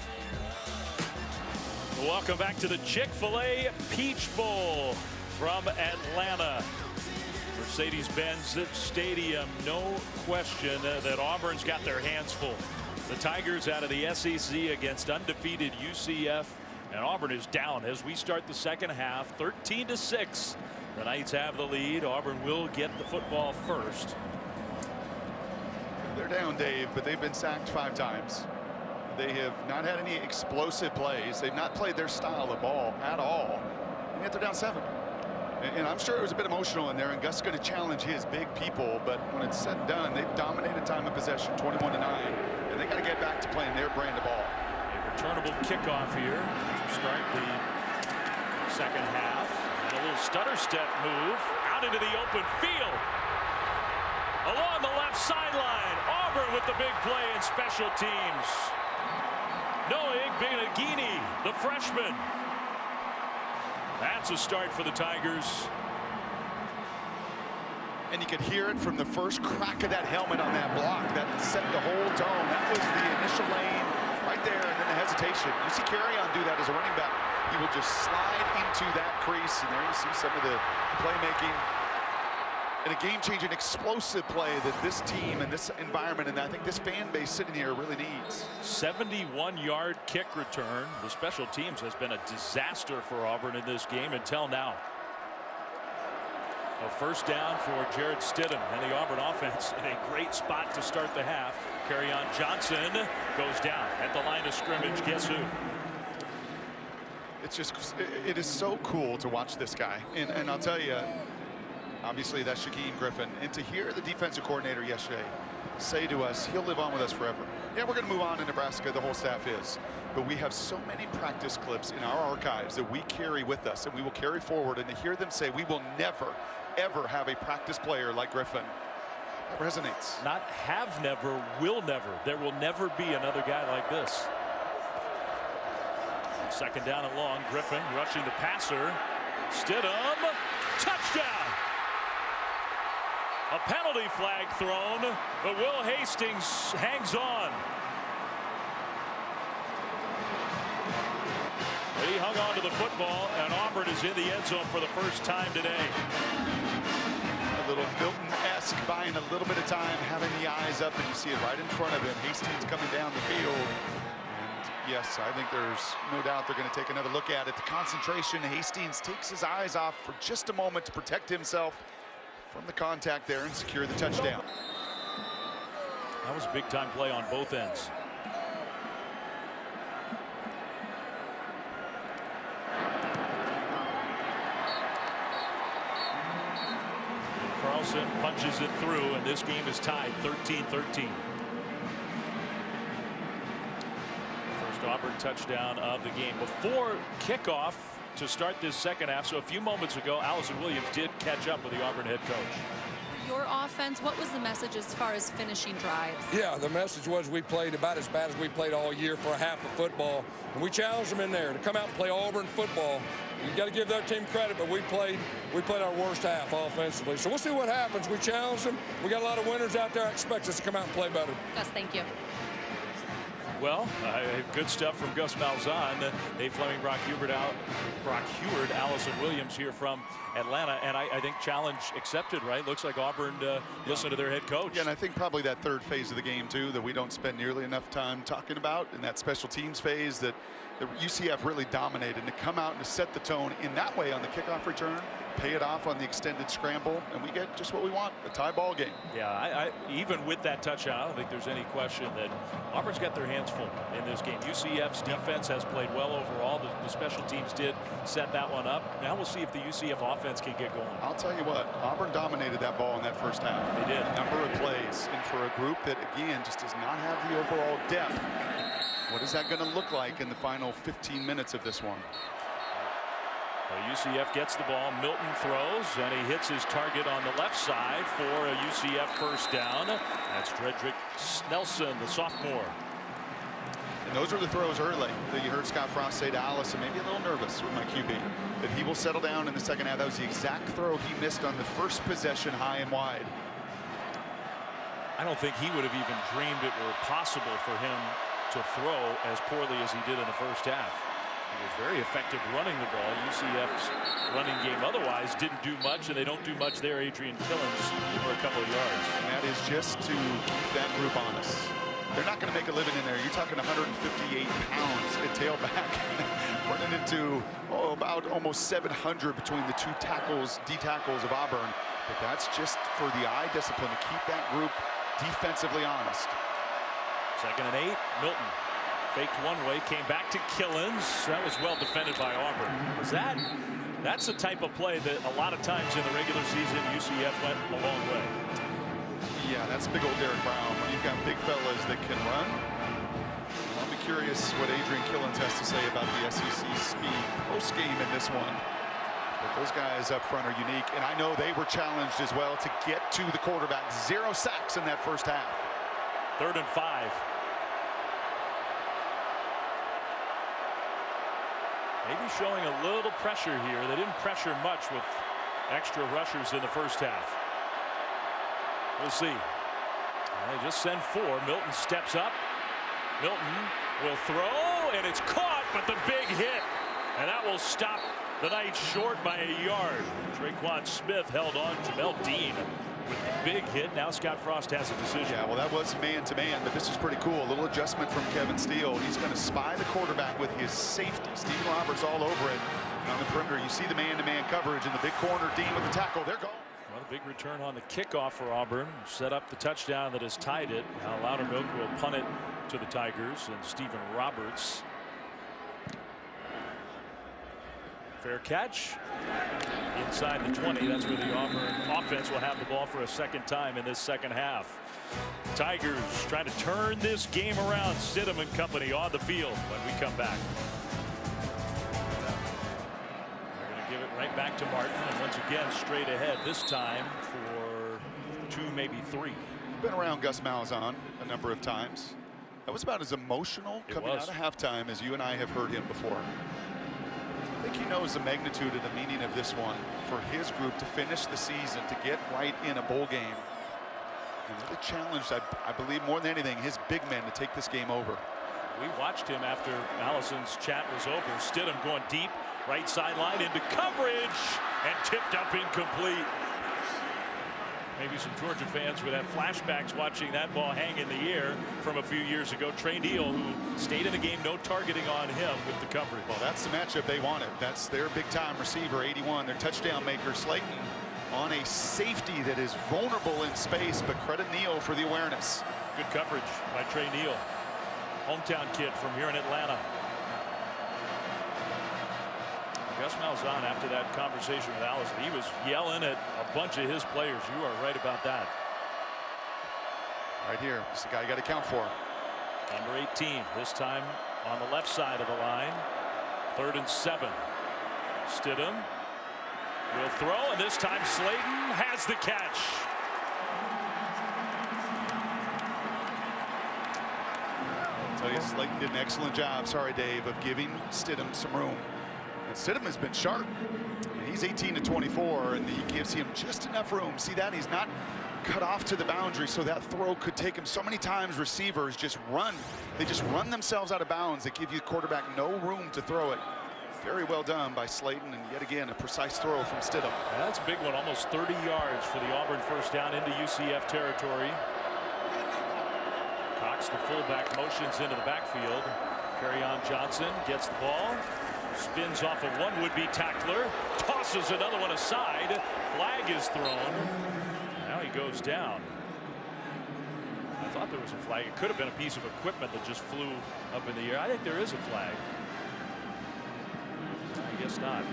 Welcome back to the Chick-fil-A Peach Bowl from Atlanta. Mercedes-Benz Stadium, no question that Auburn's got their hands full. The Tigers out of the SEC against undefeated UCF, and Auburn is down as we start the second half, 13-6. The Knights have the lead. Auburn will get the football first. They're down, Dave, but they've been sacked 5 times. They have not had any explosive plays. They've not played their style of ball at all, and yet they're down 7. And I'm sure it was a bit emotional in there, and Gus is going to challenge his big people, but when it's said and done, they've dominated time of possession, 21-9, and they got to get back to playing their brand of ball. A returnable kickoff here to start the second half. And a little stutter step move out into the open field. Along the left sideline, Auburn with the big play in special teams. Noah Igbenegini, the freshman. That's a start for the Tigers. And you could hear it from the first crack of that helmet on that block. That set the whole tone. That was the initial lane right there, and then the hesitation. You see Kerryon do that as a running back. He will just slide into that crease, and there you see some of the playmaking. And a game-changing, explosive play that this team and this environment and I think this fan base sitting here really needs. 71-yard kick return. The special teams has been a disaster for Auburn in this game until now. A first down for Jared Stidham and the Auburn offense in a great spot to start the half. Kerryon Johnson goes down at the line of scrimmage. Guess who? It's just, it is so cool to watch this guy. And I'll tell you, obviously that's Shaquem Griffin. And to hear the defensive coordinator yesterday say to us, he'll live on with us forever. Yeah, we're going to move on to Nebraska, the whole staff is. But we have so many practice clips in our archives that we carry with us and we will carry forward. And to hear them say we will never, ever have a practice player like Griffin, that resonates. Not have never, will never. There will never be another guy like this. Second down and long. Griffin rushing the passer. Stidham, touchdown. A penalty flag thrown, but Will Hastings hangs on. He hung on to the football, and Auburn is in the end zone for the first time today. A little Milton-esque, buying a little bit of time, having the eyes up, and you see it right in front of him. Hastings coming down the field. And yes, I think there's no doubt they're going to take another look at it. The concentration, Hastings takes his eyes off for just a moment to protect himself from the contact there and secure the touchdown. That was a big-time play on both ends. Carlson punches it through, and this game is tied 13-13. First Auburn touchdown of the game before kickoff to start this second half. So a few moments ago, Allison Williams did catch up with the Auburn head coach. For your offense, what was the message as far as finishing drives? Yeah, the message was we played about as bad as we played all year for a half of football. And we challenged them in there to come out and play Auburn football. You got to give their team credit, but we played our worst half offensively. So we'll see what happens. We challenged them. We got a lot of winners out there. I expect us to come out and play better. Gus, thank you. Well, good stuff from Gus Malzahn. Dave Fleming, Brock Hubert, Allison Williams here from Atlanta, and I think challenge accepted, right? Looks like Auburn listened to their head coach. Yeah, and I think probably that third phase of the game too that we don't spend nearly enough time talking about, in that special teams phase that the UCF really dominated, and to come out and to set the tone in that way on the kickoff return, pay it off on the extended scramble, and we get just what we want, a tie ball game. Yeah, even with that touchdown, I don't think there's any question that Auburn's got their hands full in this game. UCF's defense has played well overall. The special teams did set that one up. Now we'll see if the UCF offense can get going. I'll tell you what, Auburn dominated that ball in that first half. They did. A number of plays, and for a group that, again, just does not have the overall depth, what is that going to look like in the final 15 minutes of this one? UCF gets the ball. Milton throws, and he hits his target on the left side for a UCF first down. That's Dredrick Snelson, the sophomore. And those were the throws early that you heard Scott Frost say to Allison, maybe a little nervous with my QB, that he will settle down in the second half. That was the exact throw he missed on the first possession, high and wide. I don't think he would have even dreamed it were possible for him to throw as poorly as he did in the first half. He was very effective running the ball. UCF's running game otherwise didn't do much, and they don't do much there. Adrian Killens for a couple of yards. And that is just to keep that group honest. They're not going to make a living in there. You're talking 158 pounds at tailback, running into about almost 700 between the two tackles, D tackles of Auburn. But that's just for the eye discipline to keep that group defensively honest. 2nd and 8. Milton faked one way, came back to Killens. That was well defended by Auburn. That's the type of play that a lot of times in the regular season UCF went a long way. Yeah, that's big old Derek Brown. When you've got big fellas that can run. I'll be curious what Adrian Killens has to say about the SEC speed post game in this one. But those guys up front are unique, and I know they were challenged as well to get to the quarterback. 0 sacks in that first half. 3rd and 5. Maybe showing a little pressure here. They didn't pressure much with extra rushers in the first half. We'll see. They just send 4. Milton steps up. Milton will throw, and it's caught, but the big hit. And that will stop the Knights short by a yard. Traquan Smith held on. Jamel Dean with the big hit. Now Scott Frost has a decision. Yeah, well, that was man-to-man, but this is pretty cool. A little adjustment from Kevin Steele. He's going to spy the quarterback with his safety. Stephen Roberts all over it. And on the perimeter, you see the man-to-man coverage, and the big corner, Dean with the tackle. They're going. Well, a big return on the kickoff for Auburn. Set up the touchdown that has tied it. Now Loudermilk will punt it to the Tigers, and Stephen Roberts. Fair catch inside the 20. That's where the Auburn offense will have the ball for a second time in this second half. Tigers trying to turn this game around. Stidham and company on the field when we come back. They're going to give it right back to Martin, and once again straight ahead, this time for 2, maybe 3. Been around Gus Malzahn a number of times. That was about as emotional coming out of halftime as you and I have heard him before. I think he knows the magnitude and the meaning of this one for his group to finish the season, to get right in a bowl game. And really challenged, I believe, more than anything, his big men to take this game over. We watched him after Allison's chat was over. Stidham going deep, right sideline into coverage, and tipped up incomplete. Maybe some Georgia fans would have flashbacks watching that ball hang in the air from a few years ago. Trey Neal, who stayed in the game, no targeting on him with the coverage. Well, that's the matchup they wanted. That's their big-time receiver, 81, their touchdown maker, Slayton, on a safety that is vulnerable in space, but credit Neal for the awareness. Good coverage by Trey Neal, hometown kid from here in Atlanta. Gus Malzahn, after that conversation with Allison, he was yelling at a bunch of his players. You are right about that. Right here, this is the guy you got to count for. Number 18, this time on the left side of the line. 3rd and 7. Stidham will throw, and this time Slayton has the catch. I'll tell you, Slayton did an excellent job, sorry Dave, of giving Stidham some room. And Stidham has been sharp. And he's 18 to 24, and he gives him just enough room. See that? He's not cut off to the boundary so that throw could take him. So many times receivers just run. They just run themselves out of bounds. They give you the quarterback no room to throw it. Very well done by Slayton, and yet again a precise throw from Stidham. Yeah, that's a big one, almost 30 yards for the Auburn first down into UCF territory. Cox, the fullback, motions into the backfield. Kerryon Johnson gets the ball, spins off of one would-be tackler, tosses another one aside. Flag is thrown. Now he goes down. I thought there was a flag. It could have been a piece of equipment that just flew up in the air. I think there is a flag. I guess not.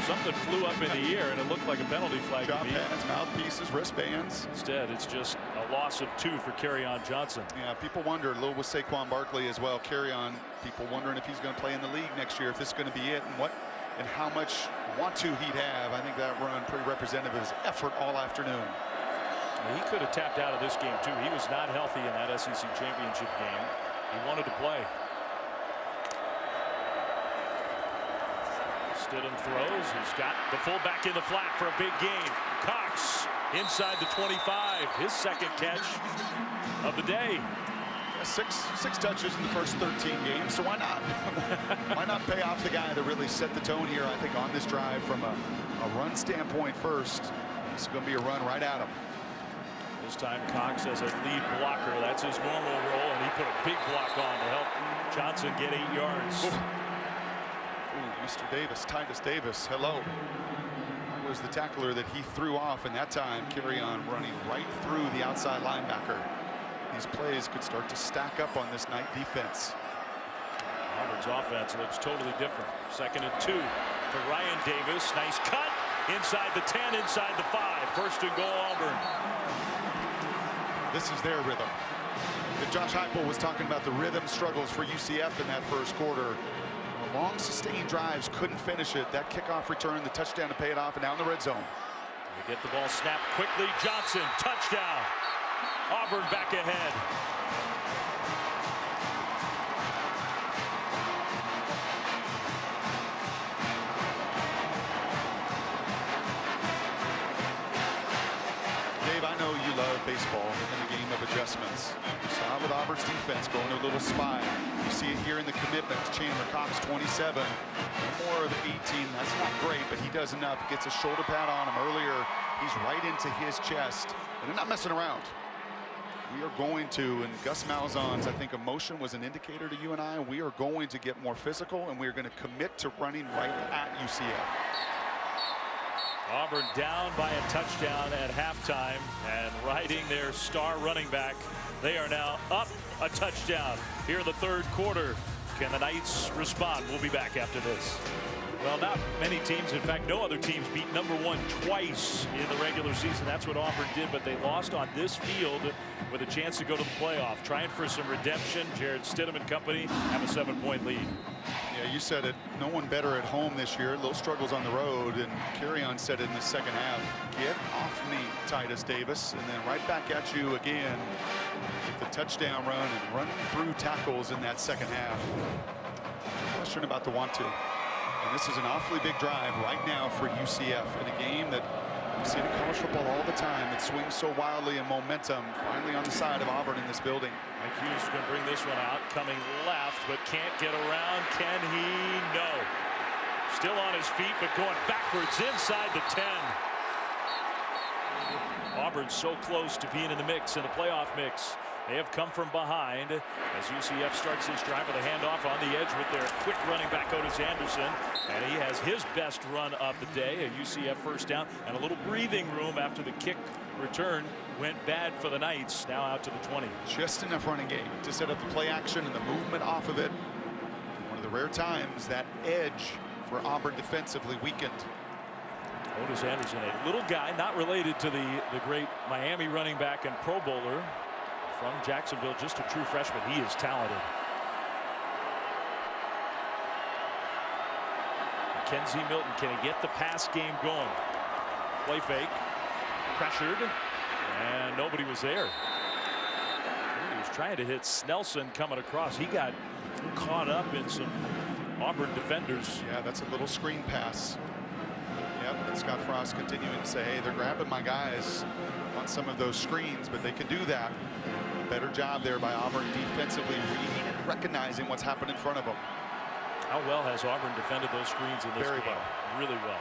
Something flew up in the air and it looked like a penalty flag. Job pads, mouthpieces, wristbands. Instead, it's just a loss of 2 for Kerryon Johnson. Yeah, people wonder, a little with Saquon Barkley as well. Kerryon, people wondering if he's going to play in the league next year, if this is going to be it, and how much want-to he'd have. I think that run pretty representative of his effort all afternoon. He could have tapped out of this game too. He was not healthy in that SEC championship game. He wanted to play. Stidham throws. He's got the fullback in the flat for a big gain. Cox inside the 25. His second catch of the day. Six touches in the first 13 games, so why not? Why not pay off the guy that really set the tone here, I think, on this drive from a run standpoint first. It's going to be a run right at him. This time Cox as a lead blocker. That's his normal role, and he put a big block on to help Johnson get 8 yards. Ooh, Mr. Davis, Titus Davis, hello. That was the tackler that he threw off, and that time Kerryon running right through the outside linebacker. These plays could start to stack up on this Knight defense. Auburn's offense looks totally different. 2nd and 2 to Ryan Davis. Nice cut inside the 10, inside the 5. 1st and goal, Auburn. This is their rhythm. If Josh Heupel was talking about the rhythm struggles for UCF in that first quarter. Long sustained drives, couldn't finish it. That kickoff return, the touchdown to pay it off, and now in the red zone. They get the ball snapped quickly. Johnson, touchdown. Auburn back ahead. Dave, I know you love baseball and the game of adjustments. You saw it with Auburn's defense going to a little spy. You see it here in the commitment. Chandler Cox, 27. More of 18. That's not great, but he does enough. Gets a shoulder pad on him earlier. He's right into his chest. And they're not messing around. We are going to, and Gus Malzahn's, I think, emotion was an indicator to you and I. We are going to get more physical, and we are going to commit to running right at UCF. Auburn down by a touchdown at halftime, and riding their star running back. They are now up a touchdown here in the 3rd quarter. Can the Knights respond? We'll be back after this. Well, not many teams, in fact, no other teams beat #1 twice in the regular season. That's what Auburn did, but they lost on this field with a chance to go to the playoff. Trying for some redemption. Jared Stidham and company have a 7-point lead. Yeah, you said it. No one better at home this year. Little struggles on the road, and Kerryon said it in the second half. Get off me, Titus Davis, and then right back at you again with the touchdown run and run through tackles in that second half. No question about the want to. And this is an awfully big drive right now for UCF in a game that we see in college football all the time. It swings so wildly in momentum. Finally on the side of Auburn in this building. Mike Hughes is going to bring this one out, coming left, but can't get around. Can he? No. Still on his feet, but going backwards inside the 10. Auburn's so close to being in the mix, in the playoff mix. They have come from behind as UCF starts this drive with a handoff on the edge with their quick running back Otis Anderson, and he has his best run of the day, a UCF first down, and a little breathing room after the kick return went bad for the Knights. Now out to the 20. Just enough running game to set up the play action and the movement off of it. One of the rare times that edge for Auburn defensively weakened. Otis Anderson, a little guy, not related to the great Miami running back and Pro Bowler from Jacksonville, just a true freshman. He is talented. Mackenzie Milton, can he get the pass game going? Play fake, pressured, and nobody was there. He was trying to hit Snelson coming across. He got caught up in some Auburn defenders. Yeah, that's a little screen pass. Yep, And Scott Frost continuing to say, hey, they're grabbing my guys on some of those screens, but they can do that. Better job there by Auburn defensively, reading and recognizing what's happened in front of them. How well has Auburn defended those screens in this Very game? well. Really well.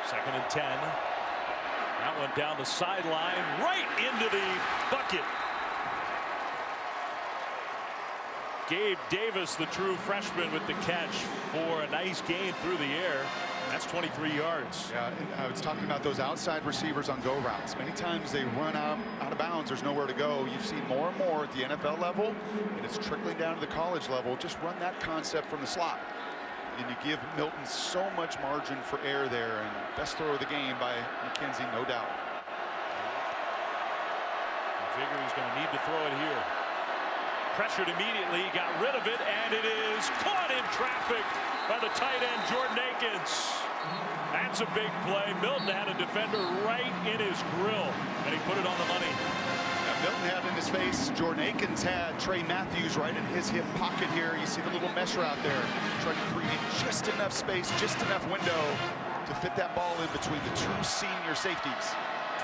Second and 10. That one down the sideline, right into the bucket. Gabe Davis, the true freshman, with the catch for a nice gain through the air. That's 23 yards. Yeah, and I was talking about those outside receivers on go routes. Many times they run out of bounds. There's nowhere to go. You've seen more and more at the NFL level, and it's trickling down to the college level. Just run that concept from the slot. And you give Milton so much margin for error there. And best throw of the game by Mackenzie, no doubt. I figure he's going to need to throw it here. Pressured immediately, got rid of it, and it is caught in traffic by the tight end, Jordan Akins. That's a big play. Milton had a defender right in his grill, and he put it on the money. Milton had in his face. Jordan Akins had Trey Matthews right in his hip pocket here. You see the little mesh route there. Trying to create just enough space, just enough window to fit that ball in between the two senior safeties.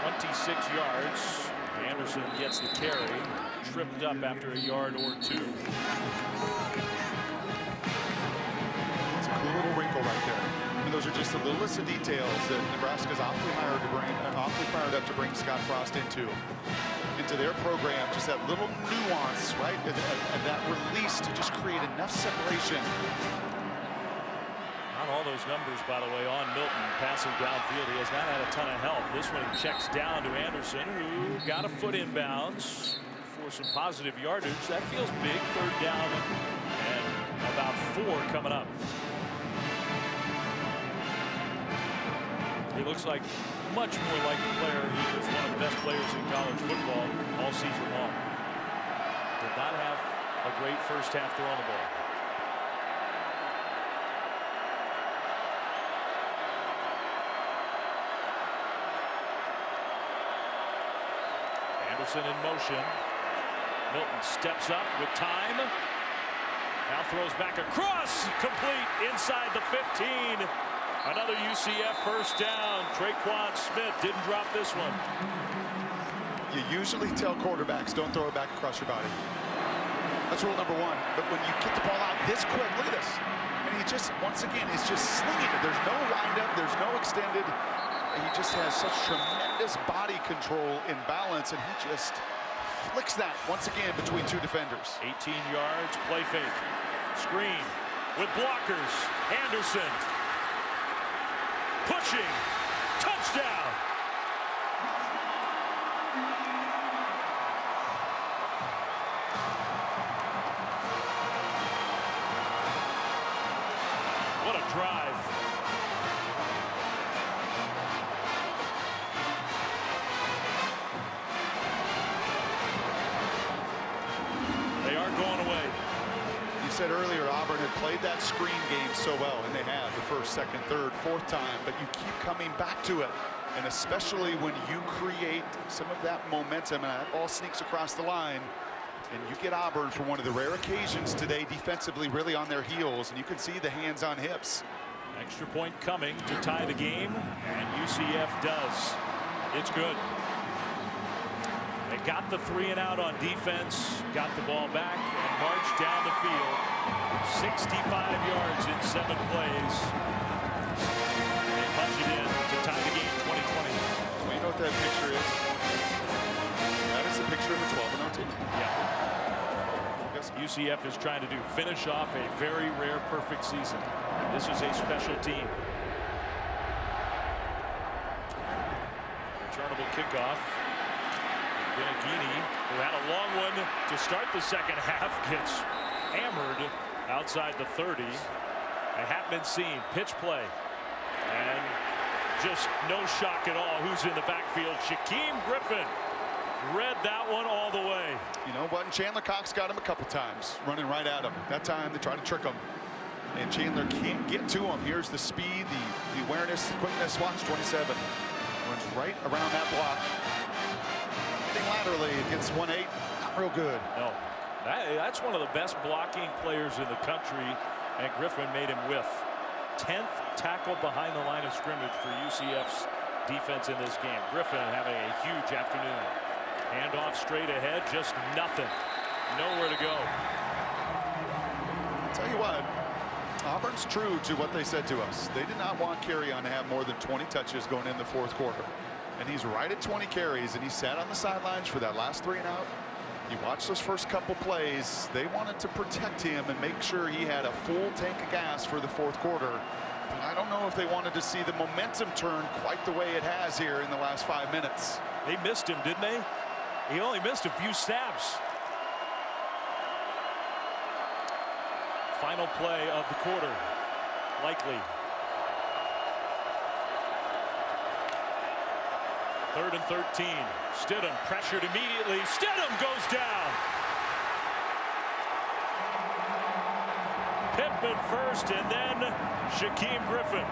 26 yards. Anderson gets the carry. Tripped up after a yard or two. It's a cool little wrinkle right there. And those are just the littlest of details that Nebraska's awfully fired up to bring Scott Frost into their program. Just that little nuance, right? And that release to just create enough separation. Not all those numbers, by the way, on Milton passing downfield. He has not had a ton of help. This one he checks down to Anderson, who got a foot inbounds for some positive yardage. That feels big. Third down and about 4 coming up. He looks like much more like the player who is one of the best players in college football all season long. Did not have a great first half throwing the ball. Anderson in motion. Milton steps up with time. Now throws back across, complete inside the 15. Another UCF first down. Traquan Smith didn't drop this one. You usually tell quarterbacks don't throw it back across your body. That's rule number 1. But when you kick the ball out this quick, look at this. And he just, once again, is just slinging it. There's no windup, there's no extended. He just has such tremendous body control and balance, and he just flicks that once again between two defenders. 18 yards, play fake. Screen with blockers. Anderson pushing. Touchdown. What a drive. They are going away. You said earlier Auburn had played that screen game so well, and they have the first, second, third, fourth time, but you keep coming back to it. And especially when you create some of that momentum and that ball sneaks across the line, and you get Auburn for one of the rare occasions today defensively really on their heels, and you can see the hands on hips. Extra point coming to tie the game, and UCF does. It's good. They got the 3 and out on defense, got the ball back, and marched down the field. 65 yards in 7 plays. They punch it in to tie the game 2020. Well, you know what that picture is? That is the picture of the 12-0 team. Yeah. UCF is trying to finish off a very rare perfect season. This is a special team. Returnable kickoff. Benagini, who had a long one to start the second half, gets hammered outside the 30. It hadn't been seen. Pitch play. And just no shock at all. Who's in the backfield? Shaquem Griffin read that one all the way. You know what? And Chandler Cox got him a couple times, running right at him. That time they tried to trick him. And Chandler can't get to him. Here's the speed, the awareness, the quickness. Watch 27. Runs right around that block. Hitting laterally against 1-8. not real good. No, that's one of the best blocking players in the country, and Griffin made him whiff. 10th tackle behind the line of scrimmage for UCF's defense in this game. Griffin having a huge afternoon. Handoff straight ahead, just nothing. Nowhere to go. Tell you what, Auburn's true to what they said to us. They did not want Kerryon to have more than 20 touches going in the fourth quarter. And he's right at 20 carries, and he sat on the sidelines for that last 3 and out. You watch those first couple plays. They wanted to protect him and make sure he had a full tank of gas for the fourth quarter. But I don't know if they wanted to see the momentum turn quite the way it has here in the last 5 minutes. They missed him, didn't they? He only missed a few snaps. Final play of the quarter, likely. 3rd and 13. Stidham pressured immediately. Stidham goes down. Pittman first, and then Shaquem Griffin.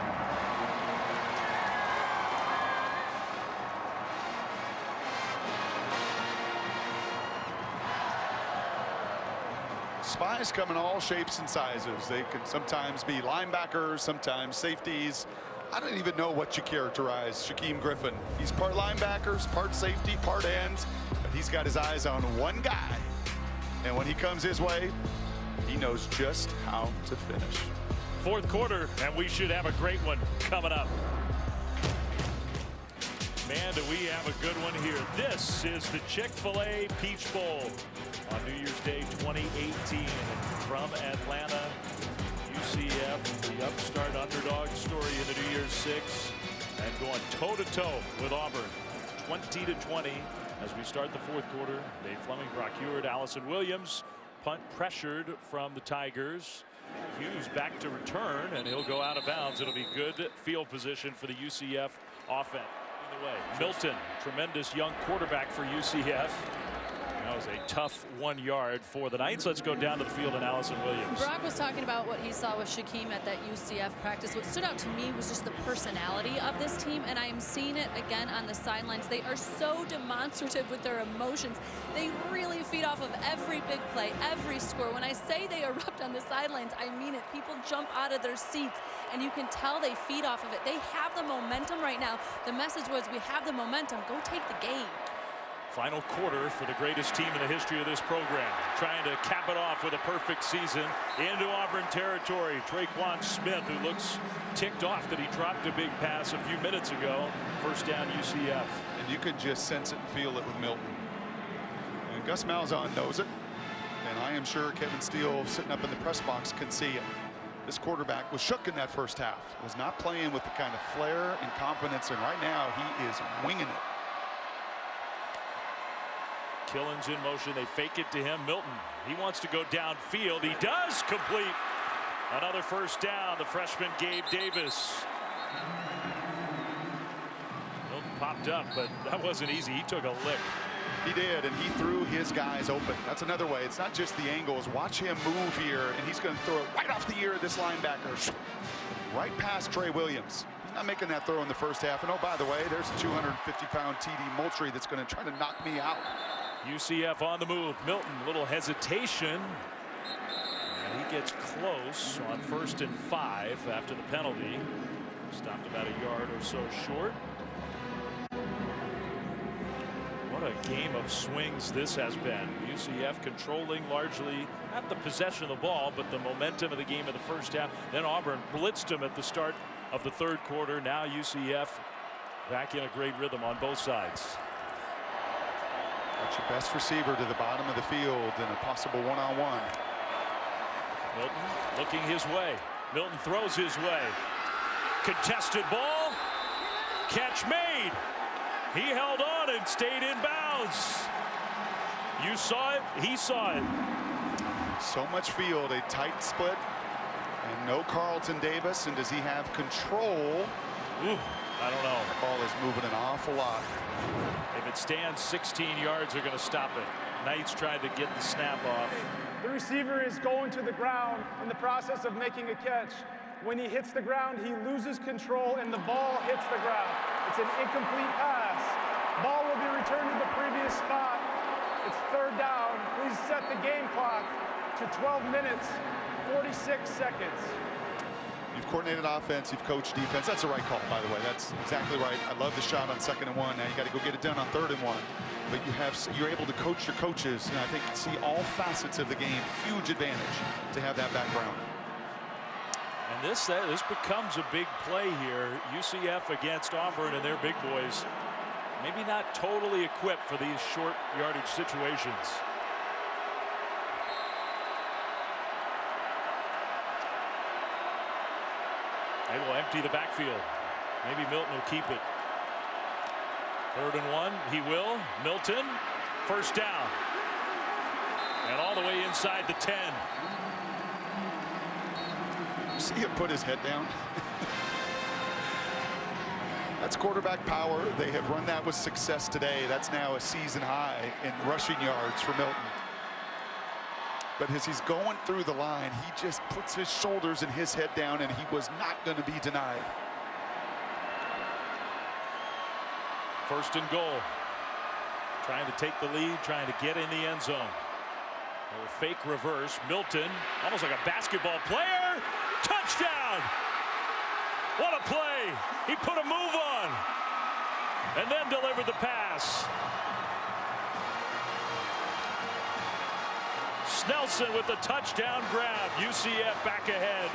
Spies come in all shapes and sizes. They can sometimes be linebackers, sometimes safeties. I don't even know what you characterize Shaquem Griffin. He's part linebackers, part safety, part ends, but he's got his eyes on one guy. And when he comes his way, he knows just how to finish. Fourth quarter, and we should have a great one coming up. Man, do we have a good one here. This is the Chick-fil-A Peach Bowl on New Year's Day 2018 from Atlanta. UCF, the upstart underdog story in the New Year's Six, and going toe-to-toe with Auburn, 20-20 as we start the fourth quarter. Dave Fleming, Brock Heward, Allison Williams. Punt pressured from the Tigers. Hughes back to return, and he'll go out of bounds. It'll be good field position for the UCF offense. Milton, tremendous young quarterback for UCF. That was a tough 1 yard for the Knights. Let's go down to the field and Allison Williams. Brock was talking about what he saw with Shaquem at that UCF practice. What stood out to me was just the personality of this team, and I am seeing it again on the sidelines. They are so demonstrative with their emotions. They really feed off of every big play, every score. When I say they erupt on the sidelines, I mean it. People jump out of their seats, and you can tell they feed off of it. They have the momentum right now. The message was, we have the momentum. Go take the game. Final quarter for the greatest team in the history of this program. Trying to cap it off with a perfect season into Auburn territory. Traquan Smith, who looks ticked off that he dropped a big pass a few minutes ago. First down UCF. And you could just sense it and feel it with Milton. And Gus Malzahn knows it. And I am sure Kevin Steele, sitting up in the press box, can see it. This quarterback was shook in that first half. Was not playing with the kind of flair and confidence. And right now he is winging it. Killins in motion. They fake it to him. Milton, he wants to go downfield. He does complete another first down. The freshman Gabe Davis. Milton popped up, but that wasn't easy. He took a lick. He did, and he threw his guys open. That's another way. It's not just the angles. Watch him move here, and he's going to throw it right off the ear of this linebacker. Right past Trey Williams. He's not making that throw in the first half. And oh, by the way, there's a 250-pound TD Moultrie that's going to try to knock me out. UCF on the move. Milton, little hesitation. And he gets close on 1st and 5 after the penalty. Stopped about a yard or so short. What a game of swings this has been. UCF controlling largely not the possession of the ball, but the momentum of the game in the first half. Then Auburn blitzed him at the start of the third quarter. Now UCF back in a great rhythm on both sides. That's your best receiver to the bottom of the field in a possible one-on-one. Milton looking his way. Milton throws his way. Contested ball. Catch made. He held on and stayed in bounds. You saw it. He saw it. So much field, a tight split, and no Carlton Davis. And does he have control? Ooh, I don't know. The ball is moving an awful lot. If it stands 16 yards, they're going to stop it. Knights tried to get the snap off. The receiver is going to the ground in the process of making a catch. When he hits the ground, he loses control and the ball hits the ground. It's an incomplete pass. Ball will be returned to the previous spot. It's 3rd down please set the game clock to 12 minutes, 46 seconds. You've coordinated offense, you've coached defense. That's the right call, by the way. That's exactly right. I love the shot on 2nd and 1. Now you got to go get it done on 3rd and 1. But you're able to coach your coaches, and I think see all facets of the game. Huge advantage to have that background. And this becomes a big play here. UCF against Auburn and their big boys. Maybe not totally equipped for these short yardage situations. They will empty the backfield. Maybe Milton will keep it. 3rd and 1. He will. Milton. 1st down. And all the way inside the 10. See him put his head down. That's quarterback power. They have run that with success today. That's now a season high in rushing yards for Milton. But as he's going through the line, he just puts his shoulders and his head down, and he was not going to be denied. 1st and goal. Trying to take the lead, trying to get in the end zone. A little fake reverse. Milton, almost like a basketball player. Touchdown! What a play! He put a move on and then delivered the pass. Snelson with the touchdown grab. UCF back ahead.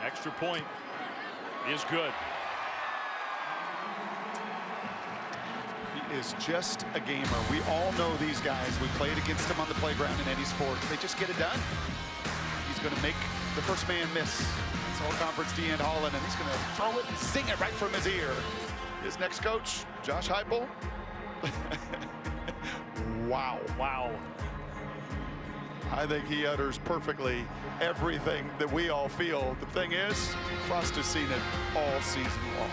Extra point is good. He is just a gamer. We all know these guys. We played against them on the playground in any sport. They just get it done. He's going to make the first man miss. It's all conference DeAnd Holland, and he's going to throw it and sing it right from his ear. His next coach, Josh Heupel. Wow. Wow. I think he utters perfectly everything that we all feel. The thing is, Frost has seen it all season long.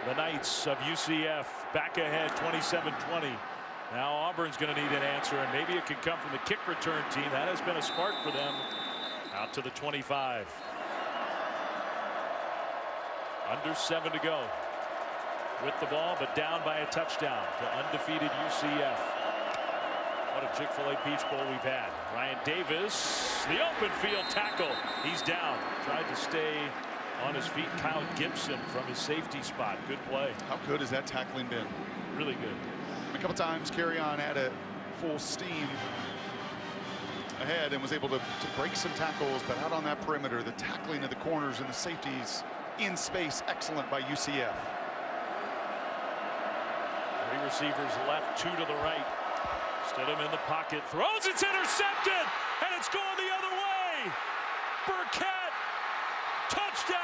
The Knights of UCF back ahead 27-20. Now Auburn's going to need an answer, and maybe it can come from the kick return team. That has been a spark for them. Out to the 25. Under 7 to go. With the ball, but down by a touchdown to undefeated UCF. What a Chick-fil-A Peach Bowl we've had. Ryan Davis, the open field tackle. He's down. Tried to stay on his feet. Kyle Gibson from his safety spot. Good play. How good has that tackling been? Really good. A couple times Kerryon had a full steam ahead and was able to break some tackles, but out on that perimeter, the tackling of the corners and the safeties in space, excellent by UCF. 3 receivers left, 2 to the right. Stidham in the pocket, throws, it's intercepted, and it's going the other way. Burkett, touchdown.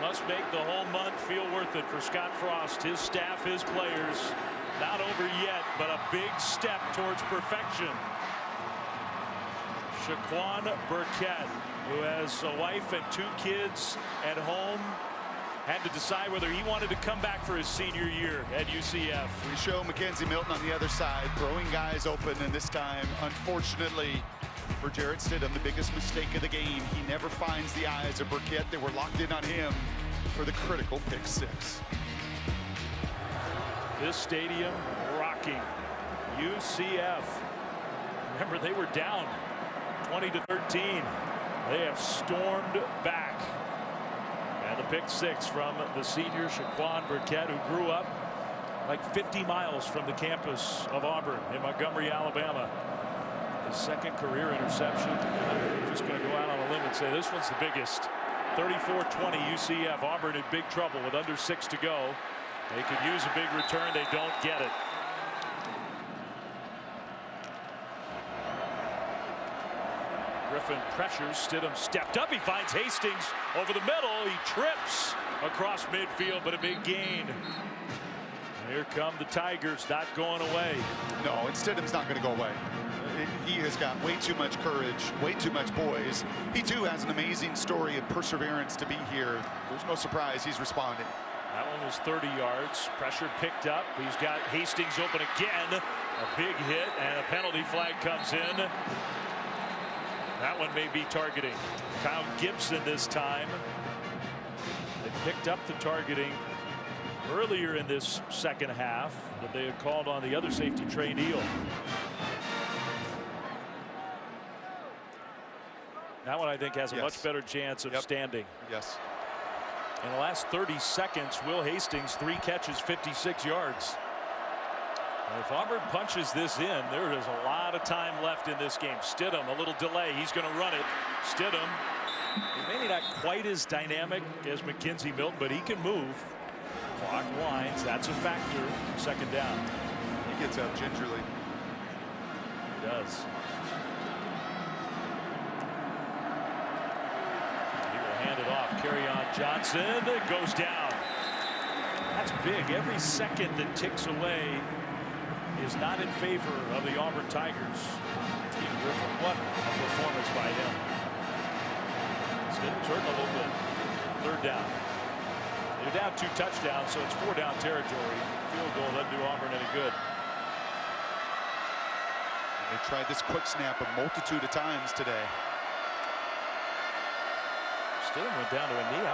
Must make the whole month feel worth it for Scott Frost, his staff, his players. Not over yet, but a big step towards perfection. Shaquan Burkett, who has a wife and 2 kids at home, had to decide whether he wanted to come back for his senior year at UCF. We show Mackenzie Milton on the other side, throwing guys open, and this time, unfortunately, for Jarrett Stidham, the biggest mistake of the game. He never finds the eyes of Burkett. They were locked in on him for the critical pick 6. This stadium rocking. UCF. Remember, they were down 20-13. They have stormed back. And the pick 6 from the senior Shaquan Burkett, who grew up like 50 miles from the campus of Auburn in Montgomery, Alabama. His second career interception. I'm just going to go out on a limb and say this one's the biggest. 34-20 UCF. Auburn in big trouble with under 6 to go. They could use a big return. They don't get it. Griffin pressures. Stidham stepped up. He finds Hastings over the middle. He trips across midfield, but a big gain. Here come the Tigers, not going away. No, and Stidham's not going to go away. He has got way too much courage, way too much poise. He too has an amazing story of perseverance to be here. There's no surprise he's responding. That one was 30 yards. Pressure picked up. He's got Hastings open again. A big hit and a penalty flag comes in. That one may be targeting. Kyle Gibson this time. They picked up the targeting earlier in this second half, but they had called on the other safety, Trey Neal. That one I think has a much better chance of standing. Yes. In the last 30 seconds, Will Hastings 3 catches, 56 yards. And if Auburn punches this in, there is a lot of time left in this game. Stidham, a little delay. He's going to run it. Stidham, maybe not quite as dynamic as Mackenzie Milton, but he can move. Clock winds. That's a factor. Second down. He gets up gingerly. He does. He will hand it off. Kerryon Johnson goes down. That's big. Every second that ticks away is not in favor of the Auburn Tigers. Griffin, what a performance by him. Stidham's hurting a little bit. Third down. They're down 2 touchdowns, so it's 4 down territory. Field goal doesn't do Auburn any good. And they tried this quick snap a multitude of times today. Stidham went down to a knee.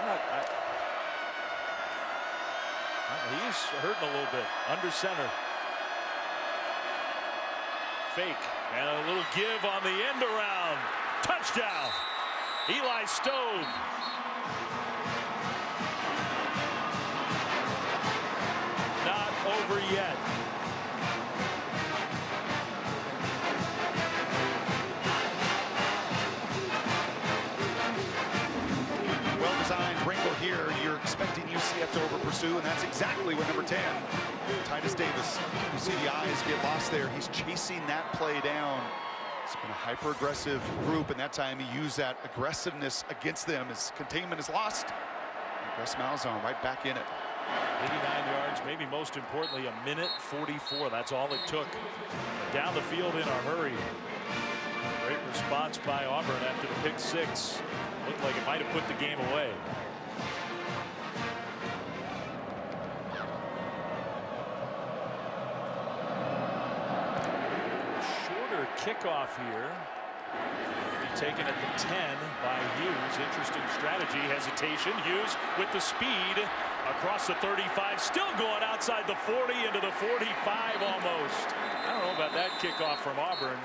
He's hurting a little bit. Under center. Fake. And a little give on the end around. Touchdown. Eli Stove. Not over yet. Well-designed wrinkle here. You're expecting UCF to over-pursue, and that's exactly what number 10, Titus Davis. You see the eyes get lost there. He's chasing that play down. It's been a hyper-aggressive group, and that time he used that aggressiveness against them. His containment is lost. Gus Malzahn right back in it. 89 yards, maybe most importantly, a minute 44. That's all it took. Down the field in a hurry. Great response by Auburn after the pick 6. Looked like it might have put the game away. Shorter kickoff here. Be taken at the 10 by Hughes. Interesting strategy. Hesitation. Hughes with the speed across the 35. Still going outside the 40 into the 45 almost. I don't know about that kickoff from Auburn.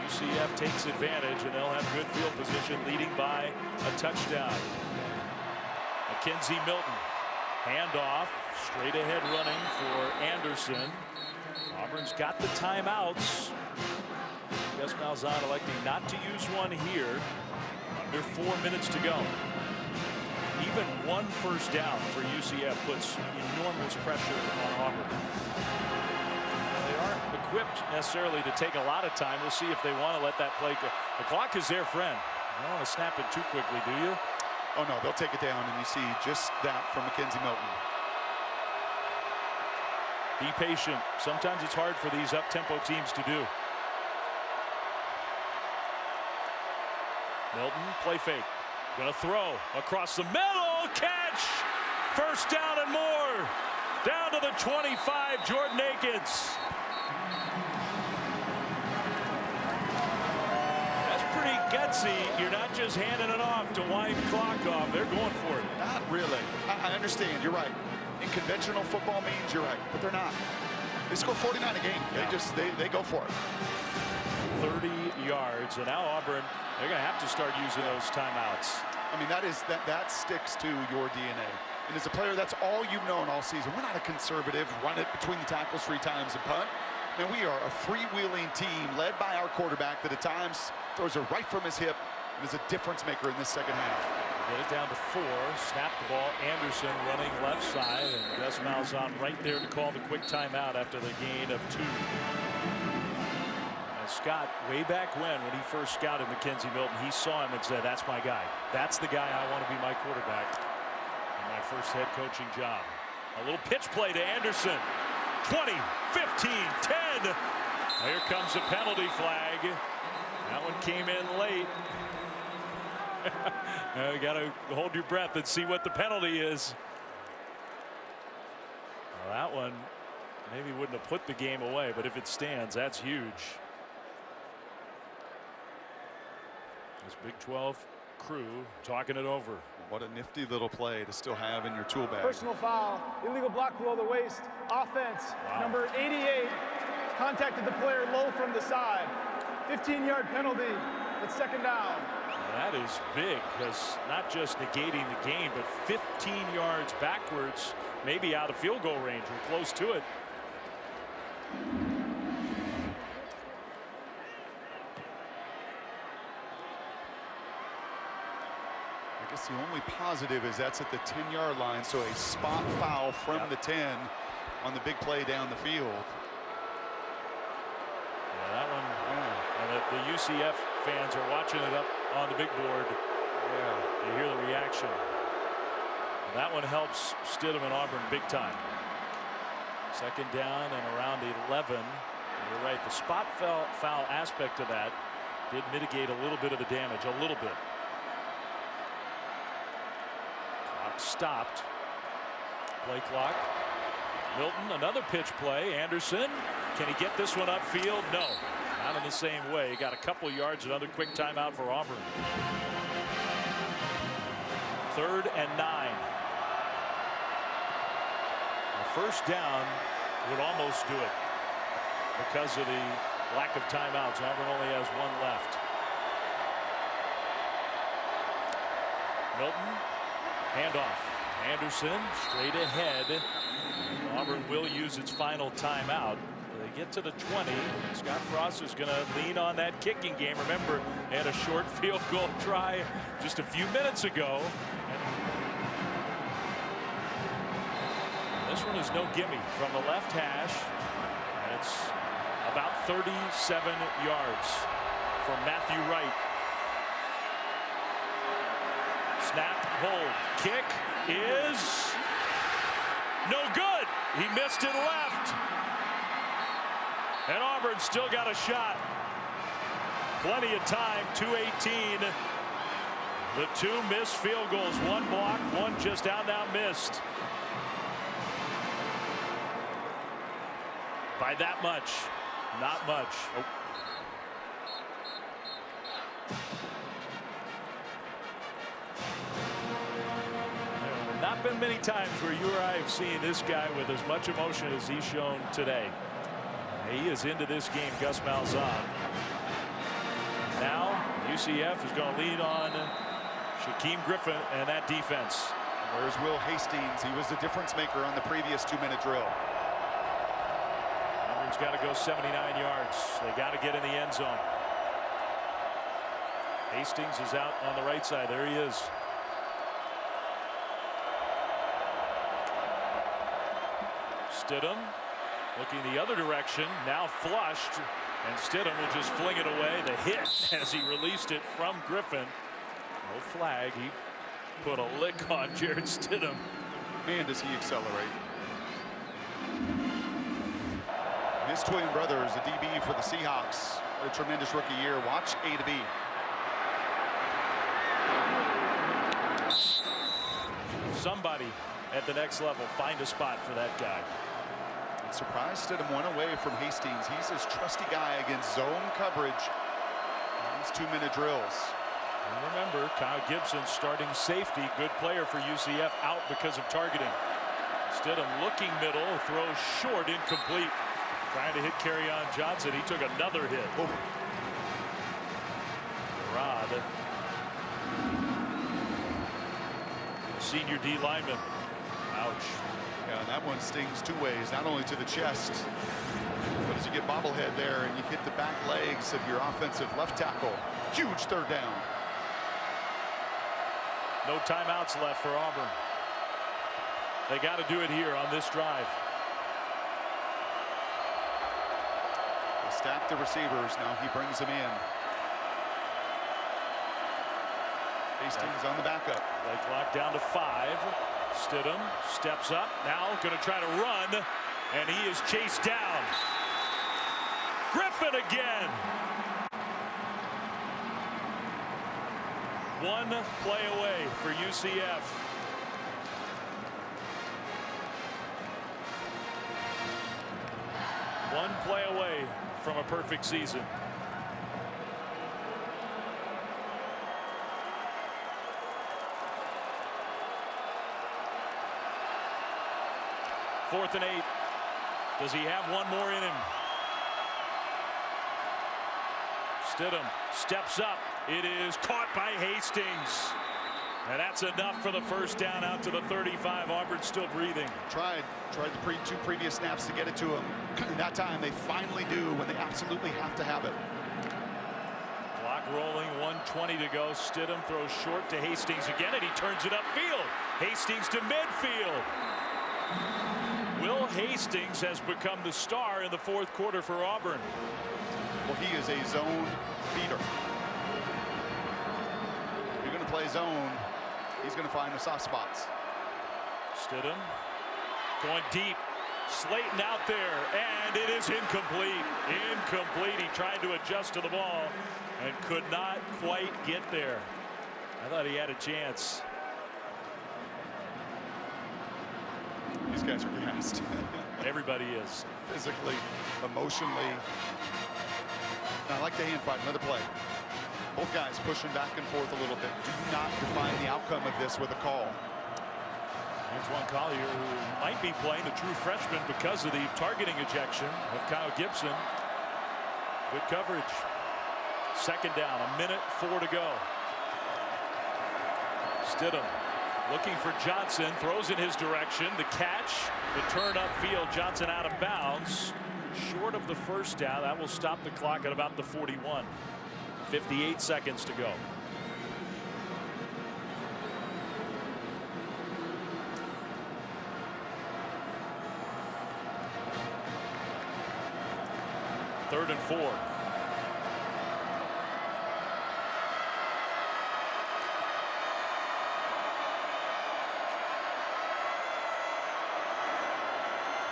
UCF takes advantage, and they'll have good field position, leading by a touchdown. Mackenzie Milton, handoff, straight ahead running for Anderson. Auburn's got the timeouts. Gus Malzahn electing not to use one here. Under 4 minutes to go. Even one first down for UCF puts enormous pressure on Auburn. They aren't equipped necessarily to take a lot of time. We'll see if they want to let that play go. The clock is their friend. You don't want to snap it too quickly, do you? Oh no, they'll take it down, and you see just that from Mackenzie Milton. Be patient. Sometimes it's hard for these up-tempo teams to do. Milton, play fake. Gonna throw across the middle. Catch! First down and more. Down to the 25, Jordan Akins. That's pretty gutsy. You're not just handing it off to wind clock off. They're going for it. Not really. I understand. You're right. In conventional football means you're right, but they're not. They score 49 a game. Yeah. They go for it. 30 yards. And now Auburn, they're going to have to start using those timeouts. I mean, that sticks to your DNA. And as a player, that's all you've known all season. We're not a conservative, run it between the tackles 3 times and punt. Man, we are a freewheeling team led by our quarterback that at times throws it right from his hip and is a difference maker in this second half. Get it down to 4. Snap the ball. Anderson running left side. And Gus Malzahn right there to call the quick timeout after the gain of 2. And Scott, way back when he first scouted Mackenzie Milton, he saw him and said, that's my guy. That's the guy I want to be my quarterback in my first head coaching job. A little pitch play to Anderson. 20, 15, 10. Here comes a penalty flag. That one came in late. You got to hold your breath and see what the penalty is. Well, that one maybe wouldn't have put the game away, but if it stands, that's huge. This Big 12 crew talking it over. What a nifty little play to still have in your tool bag. Personal foul, illegal block below the waist, offense. Wow. Number 88 contacted the player low from the side. 15-yard penalty. It's second down. That is big, because not just negating the game, but 15 yards backwards, maybe out of field goal range or close to it. I guess the only positive is that's at the 10-yard line, so a spot foul from the 10 on the big play down the field. Yeah, that one. And the UCF fans are watching it up on the big board. Yeah, you hear the reaction. And that one helps Stidham and Auburn big time. Second down and around 11. And you're right, the spot foul aspect of that did mitigate a little bit of the damage, a little bit. Clock stopped. Play clock. Milton, another pitch play. Anderson, can he get this one upfield? No, not in the same way. He got a couple yards, another quick timeout for Auburn. 3rd and 9. A first down would almost do it because of the lack of timeouts. Auburn only has 1 left. Milton, handoff. Anderson straight ahead. Auburn will use its final timeout. They get to the 20. Scott Frost is going to lean on that kicking game. Remember, they had a short field goal try just a few minutes ago. And this one is no gimme from the left hash. And it's about 37 yards from Matthew Wright. Snap, hold, kick is no good. He missed it left. And Auburn still got a shot. Plenty of time, 2:18. The 2 missed field goals, 1 block, 1 just out now missed. By that much, not much. Oh. Not been many times where you or I have seen this guy with as much emotion as he's shown today. He is into this game, Gus Malzahn. Now UCF is going to lead on Shaquem Griffin and that defense. Where's Will Hastings? He was the difference maker on the previous 2-minute drill. Auburn's got to go 79 yards. They got to get in the end zone. Hastings is out on the right side. There he is. Stidham looking the other direction, now flushed, and Stidham will just fling it away. The hit as he released it from Griffin. No flag. He put a lick on Jared Stidham. Man, does he accelerate. His twin brother is a DB for the Seahawks. A tremendous rookie year. Watch A to B. Somebody at the next level find a spot for that guy. I'm surprised Stidham went away from Hastings. He's his trusty guy against zone coverage. These 2-minute drills. And remember, Kyle Gibson, starting safety, good player for UCF, out because of targeting. Stidham looking middle, throws short, incomplete. Trying to hit Kerryon Johnson. He took another hit. Oh. Senior D lineman. Ouch. Yeah, and that one stings two ways, not only to the chest, but as you get bobblehead there and you hit the back legs of your offensive left tackle. Huge third down. No timeouts left for Auburn. They got to do it here on this drive. They stack the receivers. Now he brings them in. Hastings on the backup. Play clock down to 5. Stidham steps up. Now going to try to run. And he is chased down. Griffin again. One play away for UCF. One play away from a perfect season. Fourth and 8. Does he have one more in him? Stidham steps up. It is caught by Hastings. And that's enough for the first down out to the 35. Auburn still breathing. Tried the two previous snaps to get it to him. That time they finally do when they absolutely have to have it. Clock rolling, 1:20 to go. Stidham throws short to Hastings again, and he turns it upfield. Hastings to midfield. Will Hastings has become the star in the fourth quarter for Auburn. Well, he is a zone beater. If you're going to play zone, he's going to find the soft spots. Stidham going deep. Slayton out there, and it is incomplete. Incomplete. He tried to adjust to the ball and could not quite get there. I thought he had a chance. These guys are gassed. Everybody is. Physically, emotionally. And I like the hand fight. Another play. Both guys pushing back and forth a little bit. Do not define the outcome of this with a call. Antoine Collier, who might be playing a true freshman because of the targeting ejection of Kyle Gibson. Good coverage. Second down, 1:04 to go. Stidham looking for Johnson, throws in his direction. The catch, the turn upfield. Johnson out of bounds, short of the first down. That will stop the clock at about the 41. 58 seconds to go. Third and 4.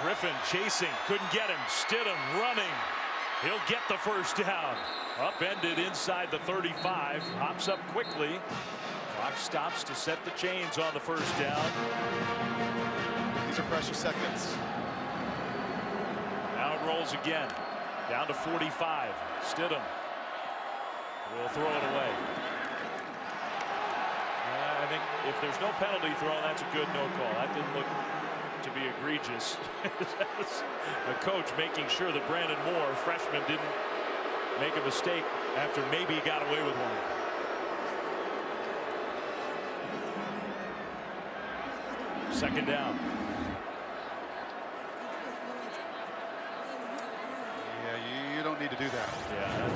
Griffin chasing, couldn't get him. Stidham running. He'll get the first down. Upended inside the 35. Hops up quickly. Clock stops to set the chains on the first down. These are precious seconds. Now it rolls again. Down to 45. Stidham will throw it away. I think if there's no penalty thrown, that's a good no call. That didn't look to be egregious. The coach making sure that Brandon Moore, freshman, didn't make a mistake after maybe he got away with one. Second down. Yeah, you don't need to do that. Yeah,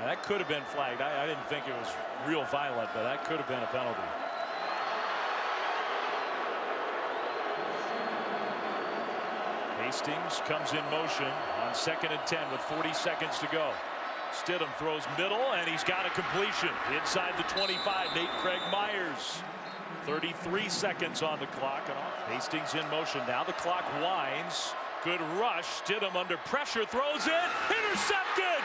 that could have been flagged. I didn't think it was real violent, but that could have been a penalty. Hastings comes in motion on 2nd and 10 with 40 seconds to go. Stidham throws middle, and he's got a completion inside the 25. Nate Craig Myers. 33 seconds on the clock, and off. Hastings in motion. Now the clock winds. Good rush. Stidham under pressure, throws it. Intercepted.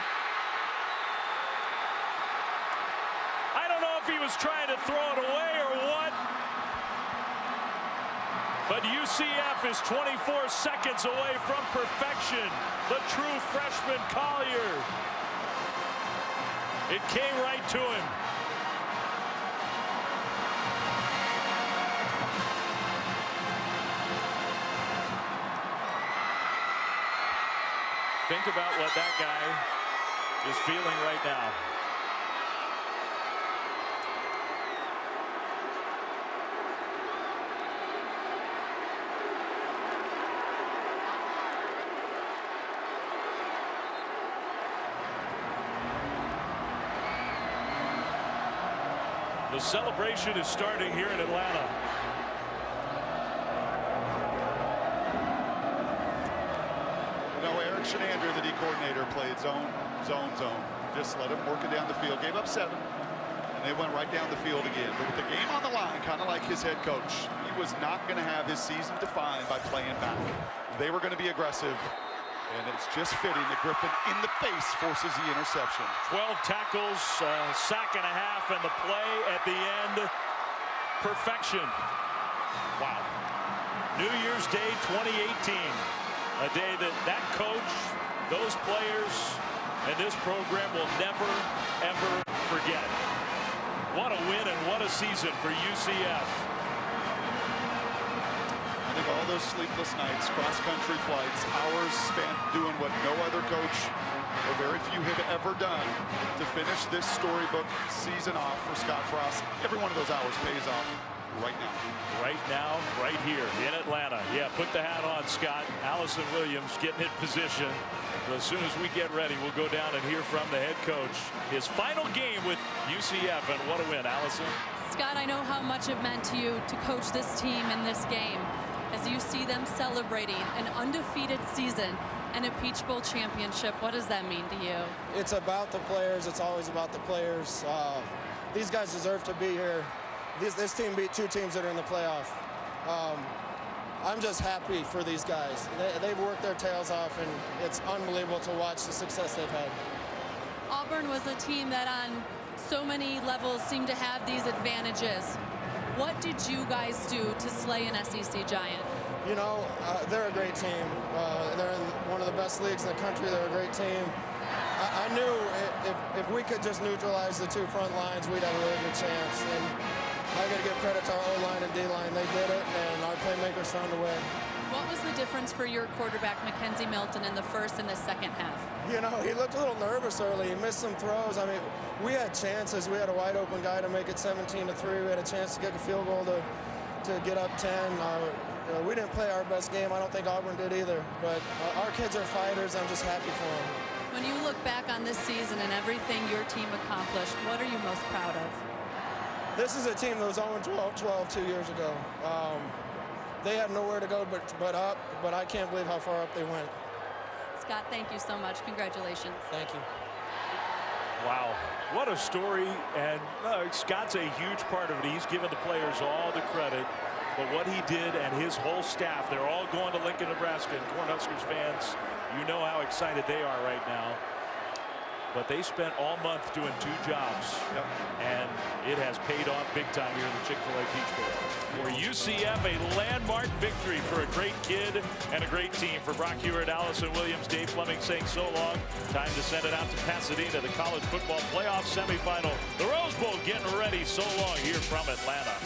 I don't know if he was trying to throw it away or what. But UCF is 24 seconds away from perfection. The true freshman Collier. It came right to him. Think about what that guy is feeling right now. The celebration is starting here in Atlanta. Eric Shenander, the D coordinator, played zone. Just let him work it down the field. Gave up 7, and they went right down the field again. But with the game on the line, kind of like his head coach, he was not going to have his season defined by playing back. They were going to be aggressive, and it's just fitting that Griffin in the face forces the interception. 12 tackles, sack and a half, and the play at the end, perfection. Wow. New Year's Day 2018. A day that coach, those players, and this program will never, ever forget. What a win and what a season for UCF. I think all those sleepless nights, cross-country flights, hours spent doing what no other coach or very few have ever done to finish this storybook season off for Scott Frost. Every one of those hours pays off right now. Right now, right here in Atlanta. Yeah, put the hat on, Scott. Allison Williams getting in position. But as soon as we get ready, we'll go down and hear from the head coach. His final game with UCF, and what a win, Allison. Scott, I know how much it meant to you to coach this team in this game. As you see them celebrating an undefeated season and a Peach Bowl championship, what does that mean to you? It's about the players. It's always about the players. These guys deserve to be here. This team beat 2 teams that are in the playoff. I'm just happy for these guys. They've worked their tails off, and it's unbelievable to watch the success they've had. Auburn was a team that on so many levels seemed to have these advantages. What did you guys do to slay an SEC giant? You know, they're a great team. They're in one of the best leagues in the country. They're a great team. I knew if we could just neutralize the 2 front lines, we'd have a really good chance. And I got to give credit to our O-line and D-line. They did it, and our playmakers found a way. What was the difference for your quarterback, Mackenzie Milton, in the first and the second half? You know, he looked a little nervous early. He missed some throws. I mean, we had chances. We had a wide open guy to make it 17-3. We had a chance to kick a field goal to get up 10. We didn't play our best game. I don't think Auburn did either. But our kids are fighters. I'm just happy for them. When you look back on this season and everything your team accomplished, what are you most proud of? This is a team that was 0-12 2 years ago. They had nowhere to go but up, but I can't believe how far up they went. Scott, thank you so much. Congratulations. Thank you. Wow, what a story. And Scott's a huge part of it. He's given the players all the credit. But what he did and his whole staff, they're all going to Lincoln, Nebraska. And Cornhuskers fans, you know how excited they are right now. But they spent all month doing 2 jobs. Yep. And it has paid off big time here in the Chick-fil-A Peach Bowl. For UCF, a landmark victory for a great kid and a great team. For Brock Hewitt, Allison Williams, Dave Fleming saying so long. Time to send it out to Pasadena, the college football playoff semifinal. The Rose Bowl getting ready. So long here from Atlanta.